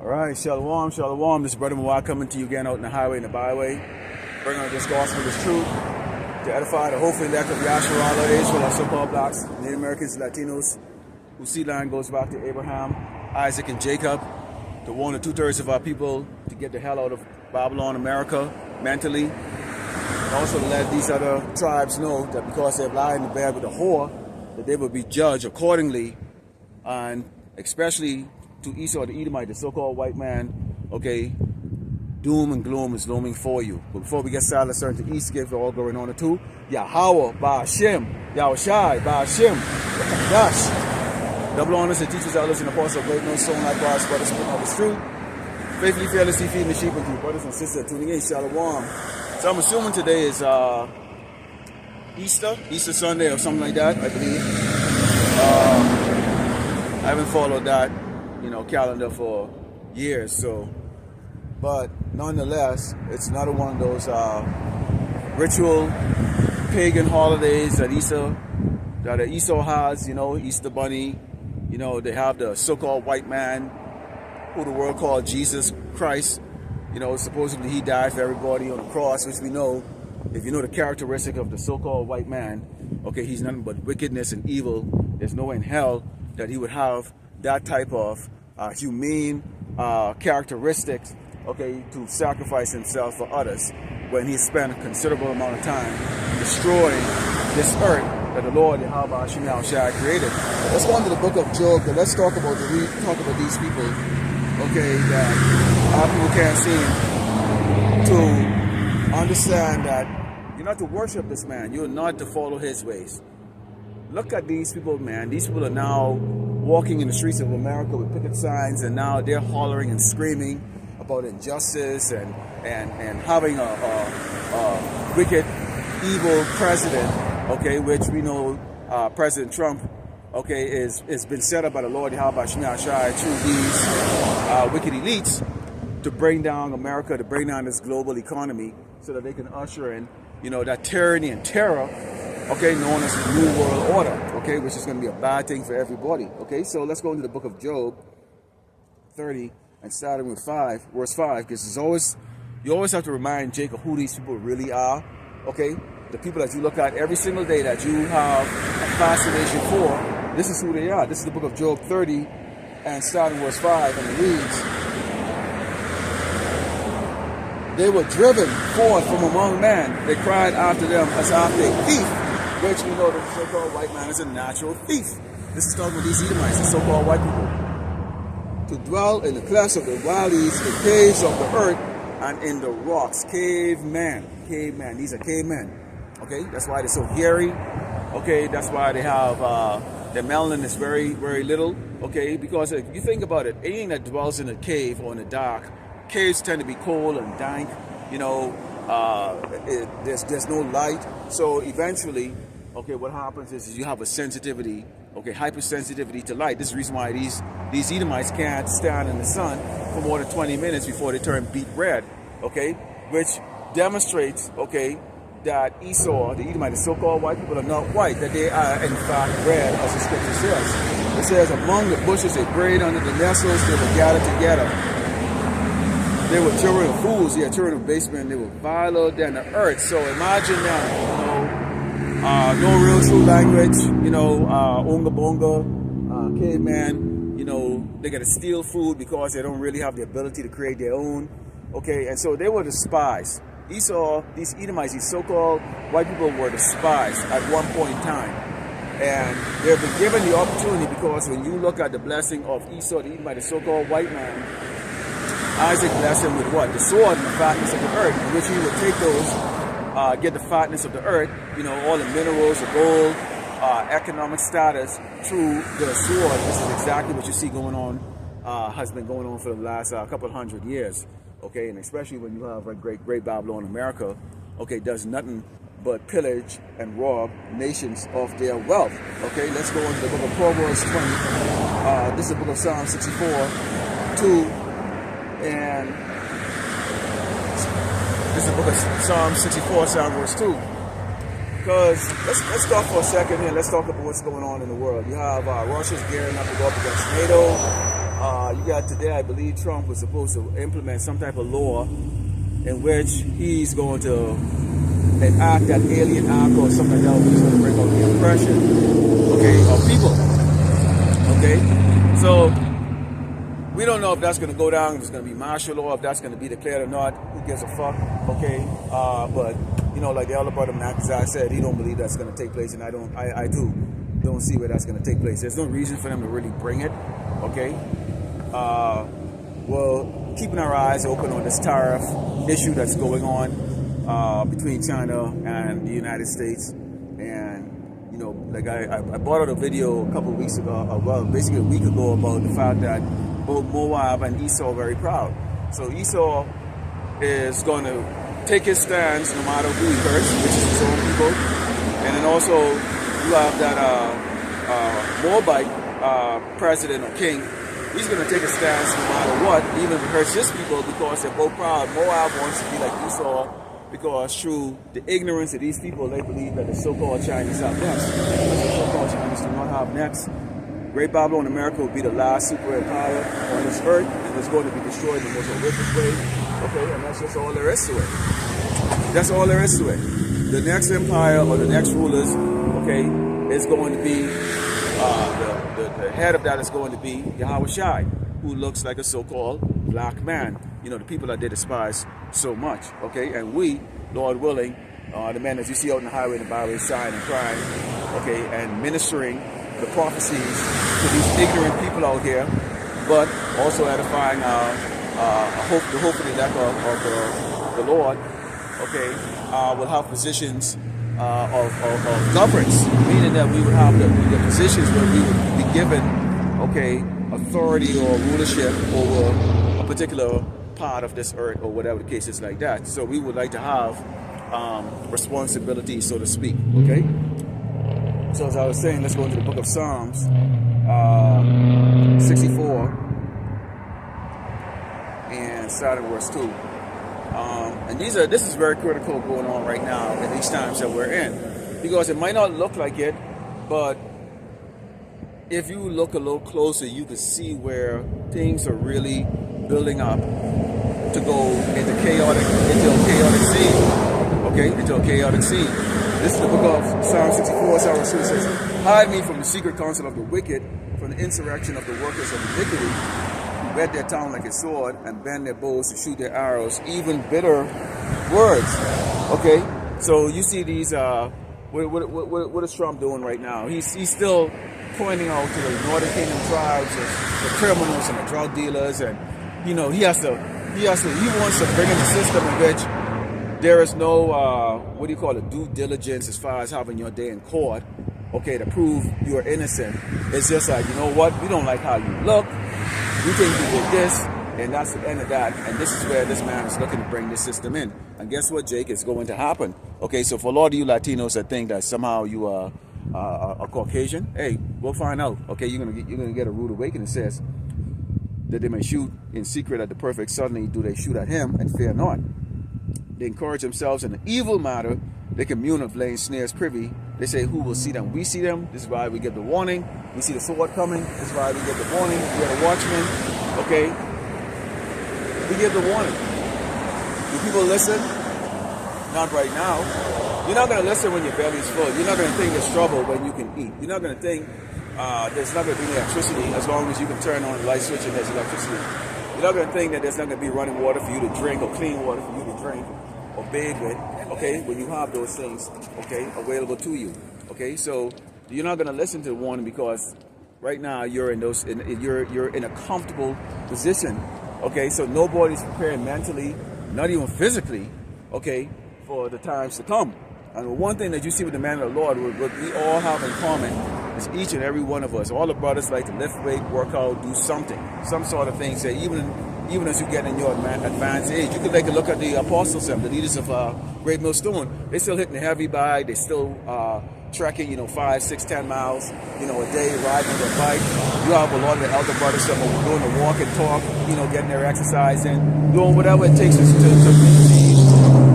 All right, shalom, shalom. This is Brother Mawad coming to you again out in the highway and the byway, bringing out this gospel, this truth, to edify the hope and elect of Yahshua Allah, Israel, our so-called blacks, Native Americans, Latinos, whose seed line goes back to Abraham, Isaac, and Jacob, to warn the 2/3 of our people to get the hell out of Babylon, America, mentally, and also to let these other tribes know that because they've lied in the bed with the whore, that they will be judged accordingly, and especially to Esau the Edomite, the so-called white man, okay, doom and gloom is looming for you. But before we get started, let's turn to East, give all glory and honor to Yahweh, Ba'ashem, Yahushai, Ba'ashem, Dash. Double honors to teachers, elders, and apostles of great no soul like God's brothers, speaking of the truth. Faithfully, fearlessly feeding the sheep unto you, brothers and sisters tuning in, shalom. So I'm assuming today is Easter Sunday or something like that, I believe. I haven't followed that, calendar for years, but nonetheless, it's another one of those ritual pagan holidays that Esau has, Easter Bunny, they have the so-called white man who the world called Jesus Christ, supposedly he died for everybody on the cross, which we know, if you know the characteristic of the so-called white man, okay, he's nothing but wickedness and evil. There's no way in hell that he would have that type of humane characteristics, okay, to sacrifice himself for others when he spent a considerable amount of time destroying this earth that the Lord Yahweh Shai created. Let's go into the book of Job, and let's talk about these people, okay, that our people can't seem to understand that you're not to worship this man, you're not to follow his ways. Look at these people, man. These people are now walking in the streets of America with picket signs, and now they're hollering and screaming about injustice and having a wicked, evil president, okay, which we know President Trump, okay, is been set up by the Lord Yahweh Shai through these wicked elites to bring down America, to bring down this global economy so that they can usher in, that tyranny and terror, okay, known as the New World Order, okay, which is going to be a bad thing for everybody, okay? So let's go into the book of Job 30 and starting with verse 5, because you always have to remind Jacob who these people really are, okay? The people that you look at every single day that you have a fascination for, this is who they are. This is the book of Job 30 and starting verse 5, and it reads, they were driven forth from among men. They cried after them as after a thief, which we know that the so-called white man is a natural thief. This is talking about these Edomites, the so-called white people. To dwell in the clefts of the valleys, the caves of the earth, and in the rocks. Cavemen. These are cavemen. Okay, that's why they're so hairy. Okay, that's why they have their melanin is very, very little. Okay, because if you think about it, anything that dwells in a cave or in the dark, caves tend to be cold and dank. There's no light. So eventually, okay, what happens is you have a sensitivity, okay, hypersensitivity to light. This is the reason why these Edomites can't stand in the sun for more than 20 minutes before they turn beet red, okay, which demonstrates, okay, that Esau, the Edomite, the so-called white people are not white, that they are in fact red, as the scripture says. It says, among the bushes they prayed under the nettles, they were gathered together. They were children of fools, children of basemen, they were viler than the earth. So imagine that, no real true language, onga bonga, caveman, they gotta steal food because they don't really have the ability to create their own. Okay, and so they were despised. Esau, these Edomites, these so-called white people were despised at one point in time. And they've been given the opportunity because when you look at the blessing of Esau, the Edomite, the so-called white man, Isaac blessed him with what? The sword and the fatness of the earth, in which he would take those, get the fatness of the earth, all the minerals, the gold, economic status through the sword. This is exactly what you see going on, has been going on for the last couple of hundred years. Okay, and especially when you have a great Babylon America, okay, does nothing but pillage and rob nations of their wealth. Okay, let's go into the book of Proverbs 20. This is the book of Psalm 64, 2, and this is the book of Psalm 64, Psalm verse 2. Because let's stop for a second here. Let's talk about what's going on in the world. You have Russia's gearing up to go up against NATO. You got today, I believe Trump was supposed to implement some type of law in which he's going to enact that alien act or something like that, which is going to bring out the oppression, okay, of people. Okay, so we don't know if that's going to go down, if it's going to be martial law, if that's going to be declared or not. Who gives a fuck? Okay, but you know, like the elder brother Mackazai said, he don't believe that's going to take place, and I don't see where that's going to take place. There's no reason for them to really bring it. Okay, well, keeping our eyes open on this tariff issue that's going on between China and the United States. And you know, like I brought out a video a couple of weeks ago, well, basically a week ago, about the fact that both Moab and Esau are very proud. So Esau is going to take his stance no matter who he hurts, which is his own people. And then also you have that Moabite president or king. He's going to take a stance no matter what, even if it hurts his people, because they're both proud. Moab wants to be like Esau, because through the ignorance of these people, they believe that the so-called Chinese have next. The so-called Chinese do not have next. Great Babylon America will be the last super empire on this earth, and it's going to be destroyed in the most horrific way. Okay, and that's just all there is to it. That's all there is to it. The next empire or the next rulers, okay, is going to be, the head of that is going to be Yahweh Shai, who looks like a so-called black man. You know, the people that they despise so much, okay? And we, Lord willing, the men that you see out in the highway and the byways, sighing and crying, okay, and ministering the prophecies to these ignorant people out here, but also edifying the hope of the elect of the Lord, okay, will have positions of governance, meaning that we would have the positions where we would be given, okay, authority or rulership over a particular part of this earth or whatever the case is like that. So we would like to have responsibility, so to speak, okay? So as I was saying, let's go into the book of Psalms 64 and start at verse 2. And this is very critical going on right now in these times that we're in, because it might not look like it, but if you look a little closer, you can see where things are really building up to go into a chaotic scene. Okay, into a chaotic scene. This is the book of Psalm 64, Psalm 2 says, hide me from the secret counsel of the wicked, from the insurrection of the workers of iniquity, who whet their tongue like a sword and bend their bows to shoot their arrows, even bitter words. Okay, so you see these, what is Trump doing right now? He's still pointing out to the Northern Kingdom tribes, the criminals and the drug dealers, and you know, he wants to bring in a system in which there is no, due diligence as far as having your day in court, okay, to prove you're innocent. It's just like, you know what, we don't like how you look, we think you did this, and that's the end of that. And this is where this man is looking to bring this system in. And guess what, Jake? It's going to happen. Okay, so for a lot of you Latinos that think that somehow you are a Caucasian, hey, we'll find out. Okay, you're gonna get a rude awakening. It says that they may shoot in secret at the perfect. Suddenly do they shoot at him and fear not. They encourage themselves in an evil matter. They commune of laying snares privy. They say, who will see them? We see them. This is why we give the warning. We see the sword coming. This is why we give the warning. We are the watchmen. Okay, we give the warning. Do people listen? Not right now. You're not going to listen when your belly's full. You're not going to think there's trouble when you can eat. You're not going to think there's not going to be electricity as long as you can turn on the light switch and there's electricity. You're not going to think that there's not going to be running water for you to drink or clean water for you to drink or bathe with, okay, when you have those things, okay, available to you, okay? So you're not going to listen to the warning because right now you're in you're in a comfortable position, okay? So nobody's prepared mentally, not even physically, okay, for the times to come. And one thing that you see with the man of the Lord, what we all have in common is each and every one of us, all the brothers like to lift weight, work out, do something, some sort of thing. Say even as you get in your advanced age, you could take a look at the apostles and the leaders of Great Millstone. They still hitting the heavy bag. They still trekking, 5, 6, 10 miles, a day, riding on their bike. You have a lot of the elder brothers that are doing the walk and talk, getting their exercise in, doing whatever it takes to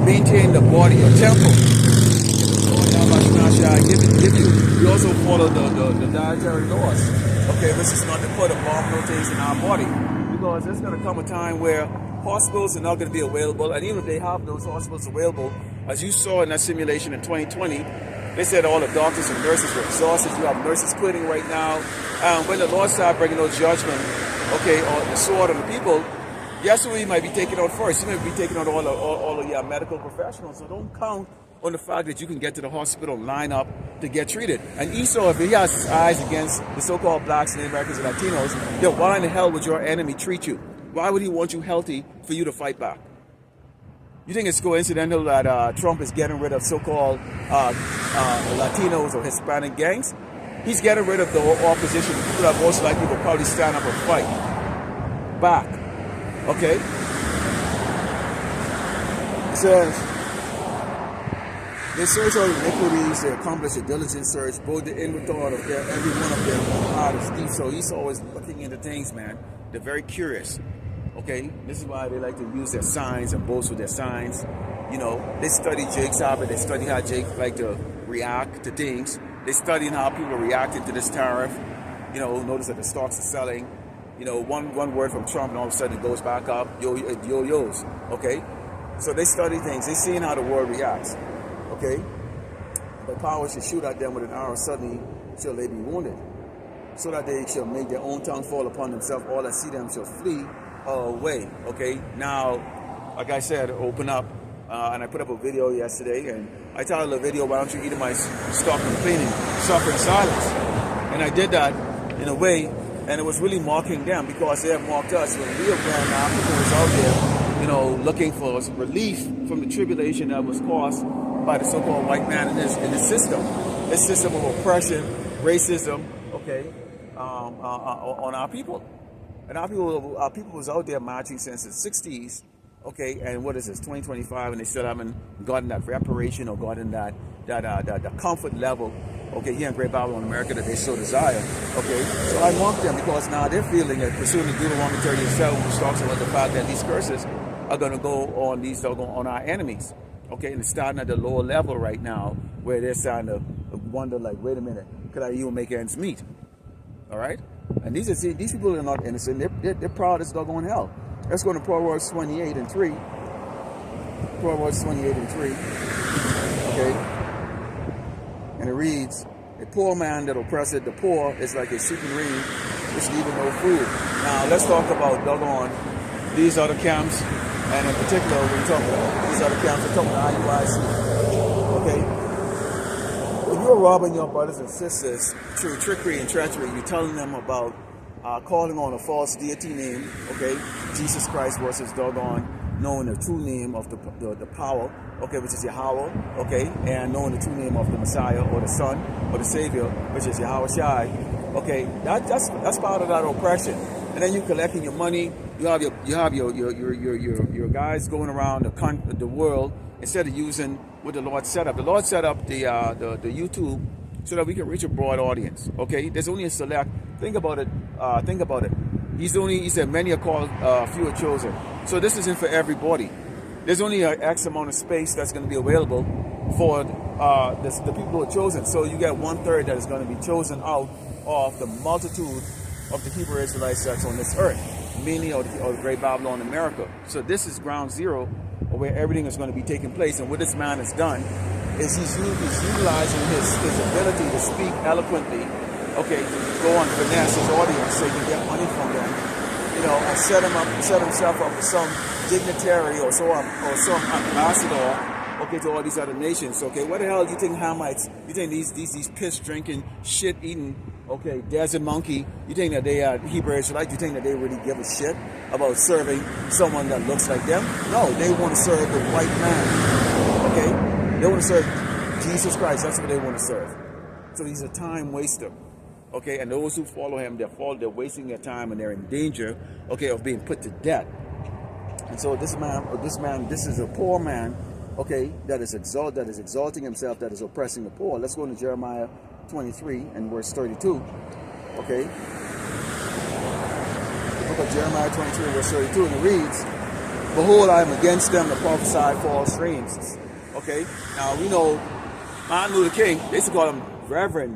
maintain the body, your temple. Give you. We also follow the dietary laws. okay, which is not to put abominable things in our body. Because there's going to come a time where hospitals are not going to be available, and even if they have those hospitals available, as you saw in that simulation in 2020, they said all the doctors and nurses were exhausted. You have nurses quitting right now. When the Lord started bringing those judgment, okay, on the sword on the people, yes, we might be taking out first. You might be taking out all of your medical professionals. So don't count on the fact that you can get to the hospital and line up to get treated. And Esau, if he has his eyes against the so-called blacks, Native Americans, and Latinos, then why in the hell would your enemy treat you? Why would he want you healthy for you to fight back? You think it's coincidental that Trump is getting rid of so-called Latinos or Hispanic gangs? He's getting rid of the opposition, people that most likely will probably stand up and fight back. Okay? It says, they search all the iniquities, they accomplish a diligent search, both the inward thought of every one of their heart is deep. So he's always looking into things, man. They're very curious. Okay? This is why they like to use their signs and boast with their signs. You know, they study Jake's habit, they study how Jake like to react to things. They studying how people are reacting to this tariff. You know, notice that the stocks are selling. You know, one word from Trump and all of a sudden it goes back up. Yo-yos. Okay? So they study things. They seeing how the world reacts. Okay? The power should shoot at them with an arrow, suddenly shall they be wounded, so that they shall make their own tongue fall upon themselves. All that see them shall flee away. Okay? Now, like I said, open up. And I put up a video yesterday, and I titled the video, "Why don't you eat my stock and cleaning, suffer in silence?" And I did that in a way, and it was really mocking them because they have mocked us. When we have gone now, people was out there, you know, looking for relief from the tribulation that was caused by the so-called white man in this system of oppression, racism, okay, on our people. And our people was out there marching since the 60s. Okay, and what is this, 2025, and they still haven't gotten that reparation or gotten that comfort level, okay, here in Great Babylon, America, that they so desire. Okay, so I mock them because now they're feeling that pursuing the Deuteronomy 37, which talks about the fact that these curses are going to go on on our enemies. Okay, and it's starting at the lower level right now, where they're starting to wonder, like, wait a minute, could I even make ends meet? All right, and these people are not innocent. They're proud as doggone hell. Let's go to Proverbs 28 and 3. Proverbs 28 and 3. Okay. And it reads, "A poor man that oppresseth the poor is like a seeking rain, which leaveth no food." Now, let's talk about doggone these other camps. And in particular, when we talk about these other camps, we're talking about IUIC. Okay. When you're robbing your brothers and sisters through trickery and treachery, you're telling them about calling on a false deity name, okay, Jesus Christ versus doggone knowing the true name of the power, okay, which is Yahweh, okay, and knowing the true name of the Messiah or the Son or the Savior, which is Yahweh Shai, okay, that's part of that oppression. And then you're collecting your money. You have your guys going around the world instead of using what the Lord set up. The Lord set up the YouTube so that we can reach a broad audience. Okay, there's only a select. Think about it. He said, "Many are called, few are chosen." So this isn't for everybody. There's only an X amount of space that's going to be available for the people who are chosen. So you get 1/3 that is going to be chosen out of the multitude of the Hebrew Israelites that's on this earth, mainly of the Great Babylon, America. So this is ground zero where everything is going to be taking place. And what this man has done is he's utilizing his ability to speak eloquently, okay, to go on finesse his audience so he can get money from them, you know, and set himself up with some dignitary or some ambassador, okay, to all these other nations. Okay, what the hell do you think Hamites, you think these piss drinking, shit eating, okay, desert monkey, you think that they are Hebrew Israelites? You think that they really give a shit about serving someone that looks like them? No, they want to serve the white man, okay? They want to serve Jesus Christ. That's what they want to serve. So he's a time waster, okay? And those who follow him, they're wasting their time and they're in danger, okay, of being put to death. And so this is a poor man, okay, that is exalting himself, that is oppressing the poor. Let's go to Jeremiah 23 and verse 32, okay? The book of Jeremiah 23 verse 32, and it reads, "Behold, I am against them that prophesy false dreams." Okay, now we know Martin Luther King, they used to call him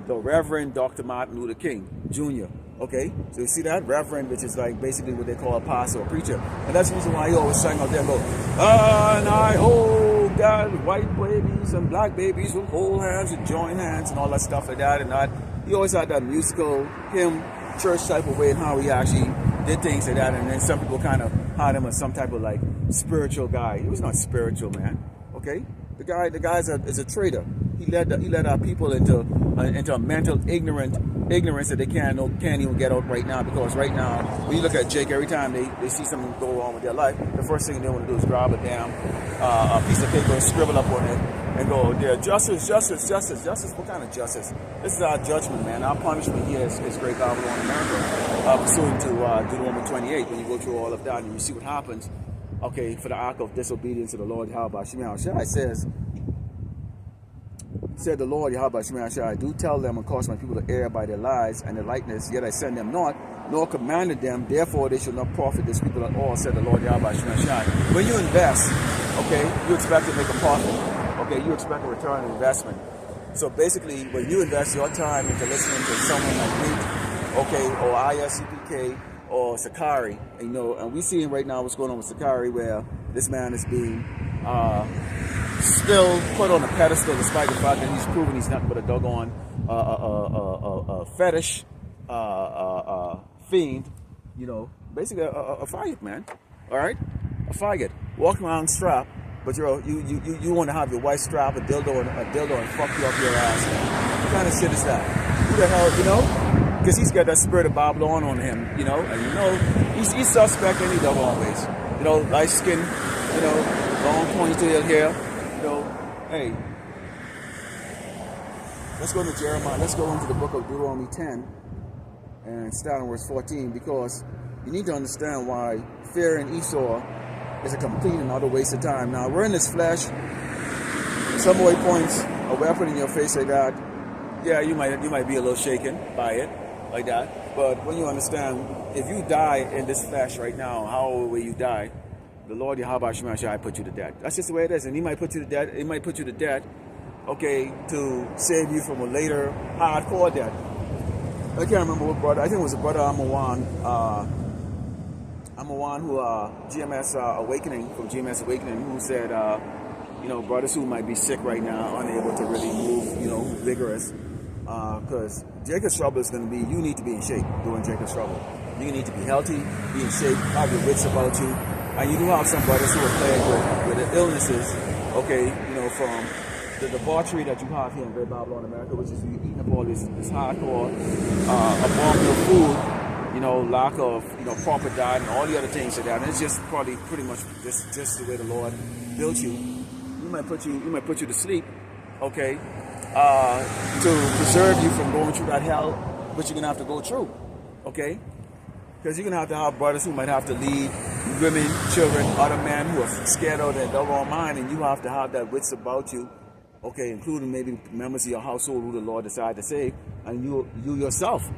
the Reverend Dr. Martin Luther King Jr., Okay, so you see that? Reverend, which is like basically what they call a pastor or preacher. And that's the reason why he always sang out there and go, and I hold that white babies and black babies will hold hands and join hands and all that stuff like that. And that he always had that musical hymn, church type of way and how he actually did things like that. And then some people kind of had him as some type of like spiritual guy. He was not spiritual, man. Okay, the guy is a traitor. He led our people into a mental ignorance that they can't even get out right now. Because right now, when you look at Jake, every time they see something go wrong with their life, the first thing they want to do is grab a damn a piece of paper and scribble up on it and go, yeah, justice. What kind of justice? This is our judgment, man. Our punishment here is great Babylon, America, pursuant to Deuteronomy 28. When you go through all of that and you see what happens, okay, for the act of disobedience to the Lord Yahweh Shai said the Lord Yahweh Shai, do tell them and cause my people to err by their lies and their likeness, yet I send them not, nor commanded them, therefore they shall not profit this people at all, said the Lord Yahweh Shai. When you invest, okay, you expect to make a profit. Okay, you expect a return on investment. So basically, when you invest your time into listening to someone like me, okay, or ISCPK or Sakari, and we seeing right now what's going on with Sakari, where this man is being still put on a pedestal despite the fact that he's proven he's nothing but a doggone fetish fiend, basically a faggot, man. All right, a faggot walking around strapped, but you want to have your wife strap a dildo and fuck you up your ass. What kind of shit is that? Who the hell, because he's got that spirit of Babylon on him, and he's suspect any doggone ways, light skin, long ponytail hair. Hey, let's go to Jeremiah. Let's go into the book of Deuteronomy 10 and start in verse 14, because you need to understand why fear in Esau is a complete and utter waste of time. Now, we're in this flesh. Some way points a weapon in your face like that. Yeah, you might be a little shaken by it like that. But when you understand, if you die in this flesh right now, however way you die, the Lord Yahweh Shai put you to death. That's just the way it is. And he might put you to death. He might put you to death, okay, to save you from a later hardcore death. I can't remember what brother. I think it was a brother Amawan who GMS Awakening, from GMS Awakening, who said, brothers who might be sick right now, unable to really move, vigorous, because Jacob's trouble is going to be, you need to be in shape during Jacob's trouble. You need to be healthy, be in shape, have your wits about you. And you do have some brothers who are plagued with the illnesses, okay, from the debauchery that you have here in Great Babylon, America, which is you eating up all this hardcore, abominable food, lack of, proper diet and all the other things like that. And it's just probably pretty much just the way the Lord built you. He might put you to sleep, okay, to preserve you from going through that hell, which you're gonna have to go through, okay? Because you're going to have brothers who might have to lead women, children, other men who are scared of their doggone mind, and you have to have that wits about you, okay, including maybe members of your household who the Lord decided to save, and you yourself.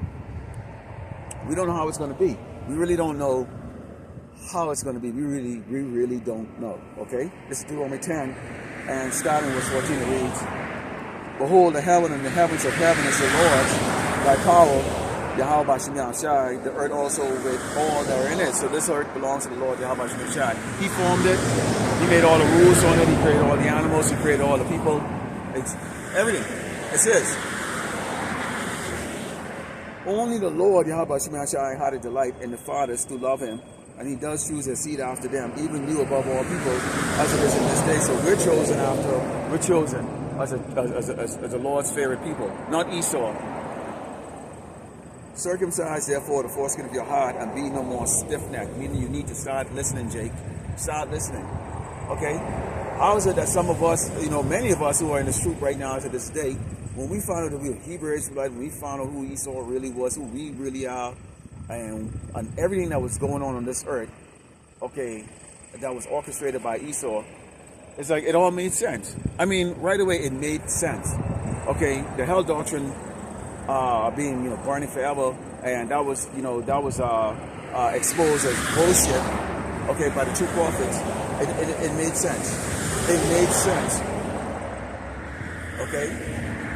We don't know how it's going to be. We really don't know how it's going to be. We really don't know, okay? This is Deuteronomy 10, and starting with 14 it reads, Behold, the heaven and the heavens of heaven is the Lord's, thy power, Yahweh Shai, the earth also with all that are in it. So this earth belongs to the Lord Yahweh Shai. He formed it. He made all the rules on it. He created all the animals. He created all the people. It's everything. It's his. Only the Lord Yahweh Shai had a delight in the fathers to love him, and he does choose a seed after them, even you above all people, as it is in this day. So we're chosen as the Lord's favorite people, not Esau. Circumcise, therefore, the foreskin of your heart, and be no more stiff-necked. Meaning you need to start listening, Jake. Start listening. Okay? How is it that some of us, many of us who are in this troop right now to this day, when we found out that we were Hebrew Israelites, when we found out who Esau really was, who we really are, and everything that was going on this earth, okay, that was orchestrated by Esau, it's like it all made sense. I mean, right away it made sense. Okay, the hell doctrine being burning forever, and that was exposed as bullshit, okay, by the true prophets. It made sense. It made sense. Okay,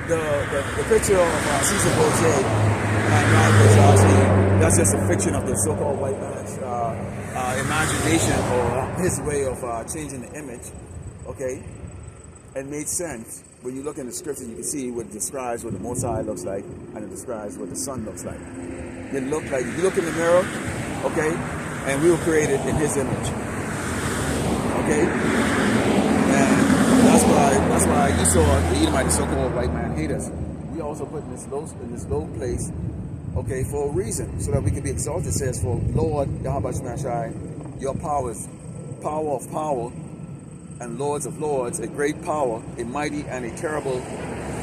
the picture of Caesar Borgia and that was actually that's just a fiction of the so-called white man's imagination or his way of changing the image. Okay, it made sense when you look in the scripture. You can see what describes what the Most High looks like, and it describes what the Son looks like. It looked like, you look in the mirror, okay, and we were created in His image. Okay, and that's why you saw the Edomite, the so-called white man, hate us. We also put in this low place, okay, for a reason, so that we can be exalted. It says, for Lord Yahweh Shemashai, your power is power of power, and lords of lords, a great power, a mighty and a terrible,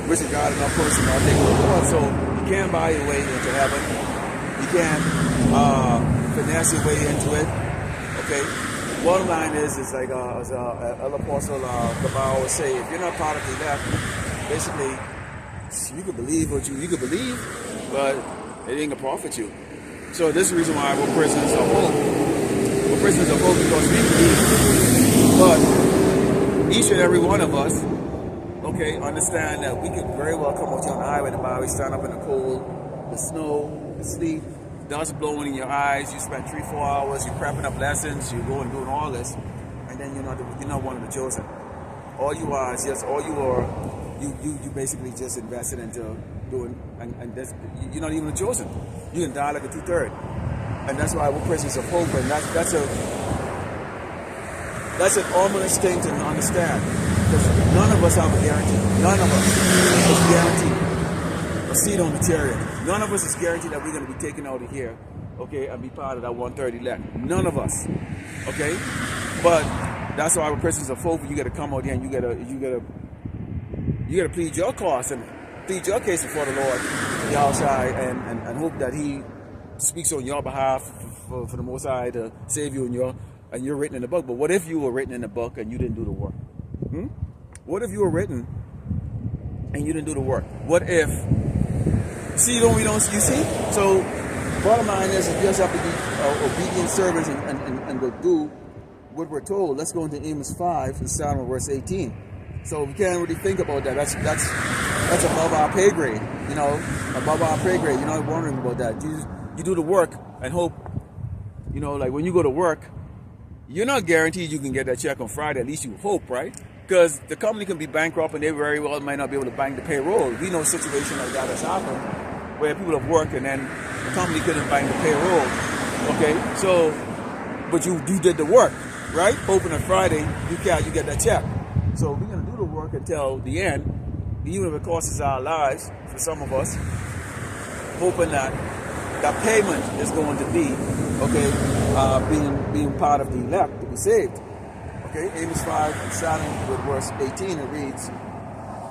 which is God and our person, our thing with the Lord. So you can't buy your way into heaven. You can't finesse your way into it. Okay. Bottom line is like as Elder Apostle Kabal would say, if you're not part of the elect, basically you can believe what you can believe, but it ain't gonna profit you. So this is the reason why we're prisoners of hope. We're prisoners of hope because we believe. But each and every one of us, okay, understand that we could very well come out here on the highway, the byway, stand up in the cold, the snow, the sleet, dust blowing in your eyes. You spend 3-4 hours, you're prepping up lessons, you're going doing all this, and then you're not one of the chosen. All you are is just you basically just invested into doing, and that's, you're not even the chosen. You can die like a 2/3, and that's why we're prisoners of hope, and that's an ominous thing to understand, because none of us have a guarantee. None of us is guaranteed a seat on the chariot. None of us is guaranteed that we're going to be taken out of here, okay, and be part of that 130 elect. None of us, okay. But that's why we're prisoners of hope. You got to come out here and you got to plead your cause and plead your case before the Lord, Yahushua, and hope that He speaks on your behalf for the Most High to save you, and you're written in the book. But what if you were written in the book and you didn't do the work? What if you were written and you didn't do the work? What if? See, you see? So, bottom line is, you just have to be obedient servants and go do what we're told. Let's go into Amos 5 and start on verse 18. So we can't really think about that. That's above our pay grade, above our pay grade. You're not wondering about that. You do the work and hope, like when you go to work, you're not guaranteed you can get that check on Friday. At least you hope, right? Because the company can be bankrupt and they very well might not be able to bank the payroll. We know a situation like that has happened where people have worked and then the company couldn't bank the payroll. Okay, so, but you did the work, right? Hoping on Friday you get that check. So we're going to do the work until the end, even if it costs us our lives for some of us, hoping that that payment is going to be, okay, being part of the elect to be saved. Okay, Amos 5, starting with verse 18, it reads,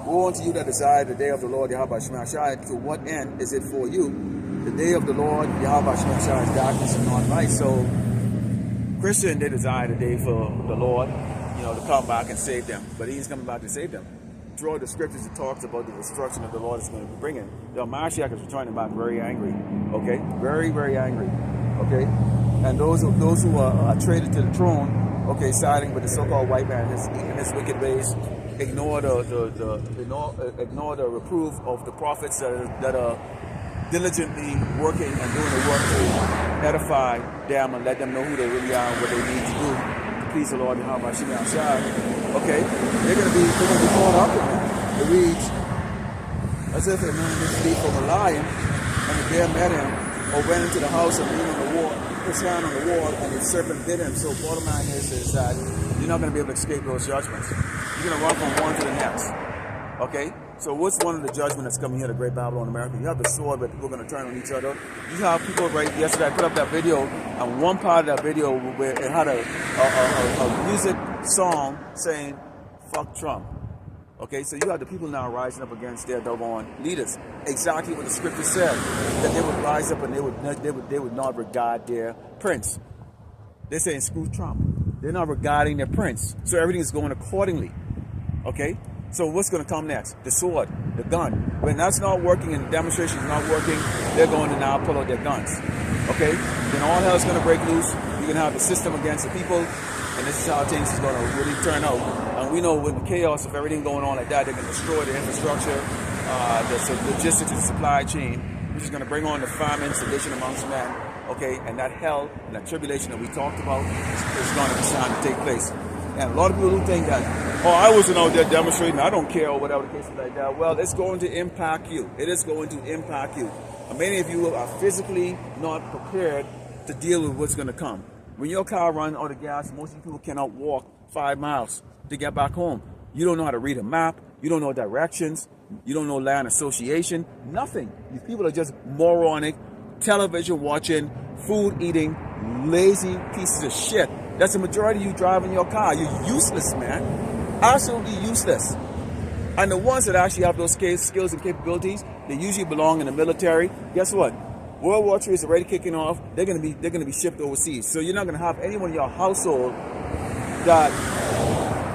woe unto you that desire the day of the Lord Yahweh Shemashai, to what end is it for you? The day of the Lord Yahweh Shemashai is darkness and not light. So, Christian, they desire the day for the Lord, to come back and save them. But He's coming back to save them. Throughout the scriptures, it talks about the destruction that the Lord is going to be bringing. The Mashiach is returning back very angry. Okay, very, very angry. Okay, and those who are traded to the throne, okay, siding with the so-called white man in his wicked ways, ignore the reproof of the prophets that are diligently working and doing the work to edify them and let them know who they really are and what they need to do. Please the Lord and how much He outside. Okay, they're gonna be caught up in that. It reads, as if a man did flee from a lion, and the bear met him, or went into the house and leaned on the wall, his hand on the wall, and the serpent bit him. So bottom line is that you're not gonna be able to escape those judgments. You're gonna run from one to the next. Okay? So what's one of the judgments that's coming here to Great Babylon, America? You have the sword, but people are going to turn on each other. You have people, yesterday I put up that video, and one part of that video where it had a music song saying, fuck Trump. Okay, so you have the people now rising up against their doggone leaders. Exactly what the scripture said, that they would rise up and they would not regard their prince. They're saying, screw Trump. They're not regarding their prince. So everything is going accordingly. Okay? So what's going to come next? The sword, the gun. When that's not working and the demonstration is not working, they're going to now pull out their guns. Okay? Then all hell is going to break loose. You're going to have the system against the people. And this is how things is going to really turn out. And we know with the chaos of everything going on like that, they're going to destroy the infrastructure, the logistics and supply chain. which is going to bring on the famine, sedition amongst men, okay, and that hell and that tribulation that we talked about is going to be starting to take place. And a lot of people who think that, oh, I wasn't out there demonstrating, I don't care, or whatever the case is like that. Well, it's going to impact you. It is going to impact you. And many of you are physically not prepared to deal with what's going to come. When your car runs out of gas, most people cannot walk 5 miles to get back home. You don't know how to read a map. You don't know directions. You don't know land association. Nothing. These people are just moronic, television watching, food eating, lazy pieces of shit. That's the majority of you driving your car. You're useless, man. Absolutely useless. And the ones that actually have those skills and capabilities, they usually belong in the military. Guess what? World War III is already kicking off. They're gonna be shipped overseas. So you're not gonna have anyone in your household that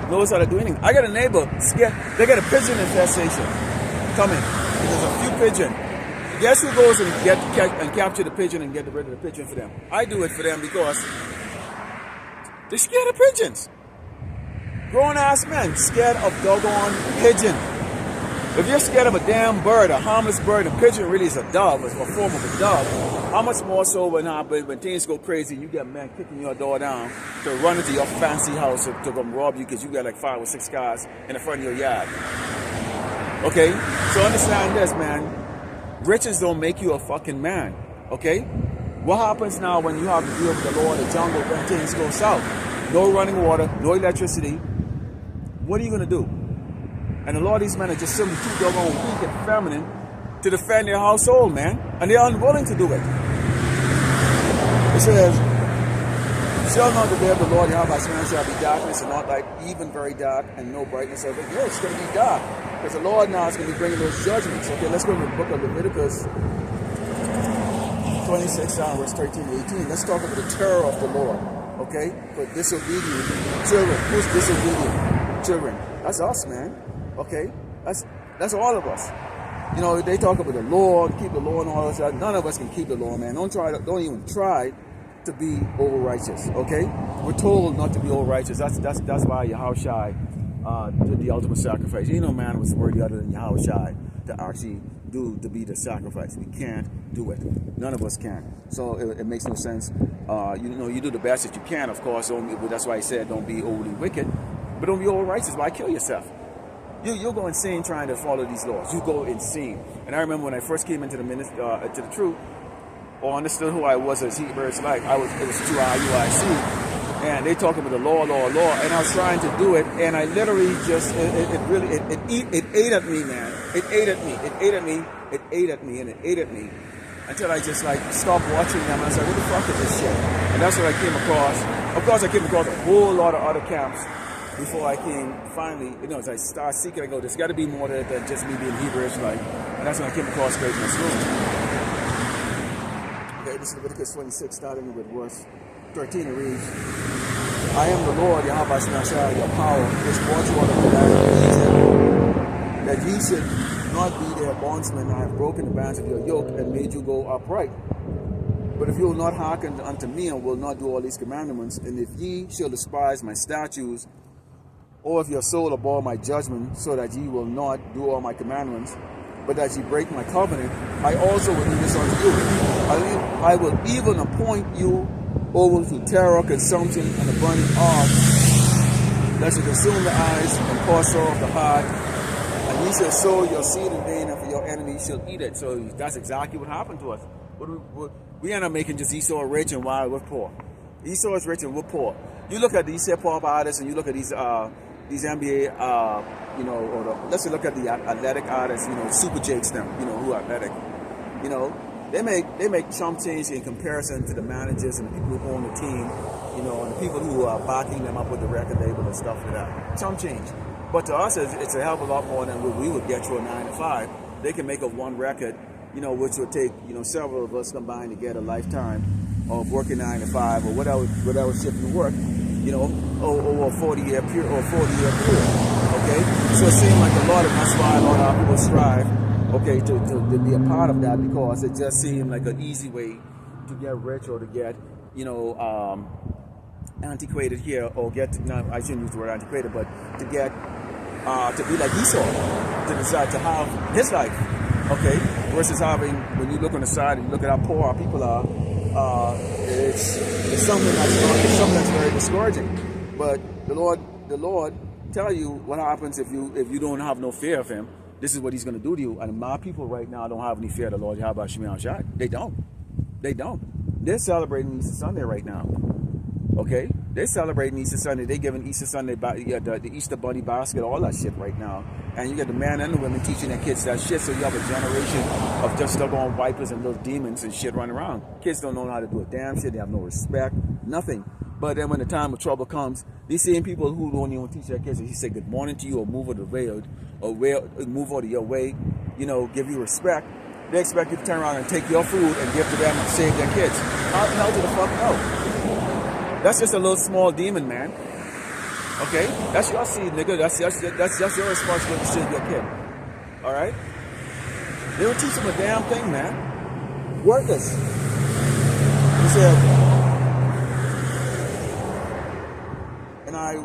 knows how to do anything. I got a neighbor scared. They got a pigeon infestation coming. There's a few pigeon. Guess who goes and capture the pigeon and get rid of the pigeon for them? I do it for them because they're scared of pigeons. Grown-ass men scared of doggone pigeon. If you're scared of a damn bird, a harmless bird, a pigeon really is a dove, it's a form of a dove. How much more so when things go crazy and you get men kicking your door down to run into your fancy house to come rob you because you got like 5 or 6 cars in the front of your yard. Okay? So understand this, man. Riches don't make you a fucking man. Okay? What happens now when you have to deal with the law of the jungle when things go south? No running water, no electricity. What are you going to do? And a lot of these men are just simply too doggone weak and feminine to defend their household, man. And they're unwilling to do it. It says, shall not the day of the Lord Yahweh shall be darkness and not like even very dark and no brightness of it. Yeah, it's going to be dark. Because the Lord now is going to be bringing those judgments. Okay, let's go to the book of Leviticus 26, verse 13 to 18. Let's talk about the terror of the Lord. Okay? For disobedient children. Who's disobedient? Children. That's us, man. Okay? That's all of us. You know, they talk about the law, keep the law and all that. None of us can keep the law, man. Don't even try to be over righteous. Okay? We're told not to be over righteous. That's why Yahushua did the ultimate sacrifice. You know, man was worthy other than Yahushua to actually to be the sacrifice. We can't do it. None of us can. So it makes no sense. You do the best that you can, of course. That's why I said don't be overly wicked, but don't be over righteous. Why kill yourself? You'll go insane trying to follow these laws. You go insane. And I remember when I first came into the to the truth, or understood who I was as Hebrews, like it was 2 IUIC, and they talking about the law, and I was trying to do it, and I literally just it ate at me, man. It ate at me, until I just like stopped watching them. I was like, what the fuck is this shit? And that's what I came across. Of course, I came across a whole lot of other camps before I came finally, as I started seeking, I go, there's got to be more than just me being Hebrew Israelite. And that's when I came across Greatness Room. Okay, this is Leviticus 26, starting with verse 13. It reads, I am the Lord, Yahweh Shemashah, your power, which brought you out of the land of Egypt, that ye should not be their bondsmen. I have broken the bands of your yoke and made you go upright. But if you will not hearken unto me and will not do all these commandments, and if ye shall despise my statutes, or if your soul abhor my judgment, so that ye will not do all my commandments, but that ye break my covenant, I also will do this unto you. I will even appoint you over to terror, consumption, and the burning of, that shall consume the eyes and cause sorrow of the heart, and ye shall sow your seed in vain, and for your enemies shall eat it. So that's exactly what happened to us. We end up making just Esau rich and while we're poor. Esau is rich and we're poor. You look at these hip-hop artists and you look at these NBA, let's look at the athletic artists, Super Jakes them, who are athletic. They make chump change in comparison to the managers and the people who own the team, and the people who are backing them up with the record label and stuff like that. Chump change. But to us, it's a hell of a lot more than what we would get through a 9 to 5. They can make up one record, which would take, several of us combined to get a lifetime of working 9 to 5 or whatever shift you work, over a 40-year period or 40-year period. Okay, so it seems like a lot of that's why a lot of people strive, okay, to be a part of that, because it just seemed like an easy way to get rich or to get, antiquated here, or I shouldn't use the word antiquated, but to get to be like Esau, to decide to have his life. Okay, versus having, when you look on the side and you look at how poor our people are, it's something that's very discouraging. But the Lord tell you what happens if you don't have no fear of Him. This is what He's going to do to you. And my people right now don't have any fear of the Lord Yahweh Shemi Shai. They don't. They're celebrating Easter Sunday right now. Okay? They're celebrating Easter Sunday. They're giving Easter Sunday, the Easter bunny basket, all that shit right now. And you get the men and the women teaching their kids that shit, so you have a generation of just stubborn vipers and little demons and shit running around. Kids don't know how to do a damn shit. They have no respect, nothing. But then when the time of trouble comes, these same people who don't even teach their kids, He say good morning to you or move out of the way, or move out of your way, give you respect. They expect you to turn around and take your food and give to them and save their kids. How to the fuck no? That's just a little small demon, man. Okay? That's your seed, nigga. That's your responsibility to save your kid. Alright? They don't teach them a damn thing, man. Worthless. He said, and I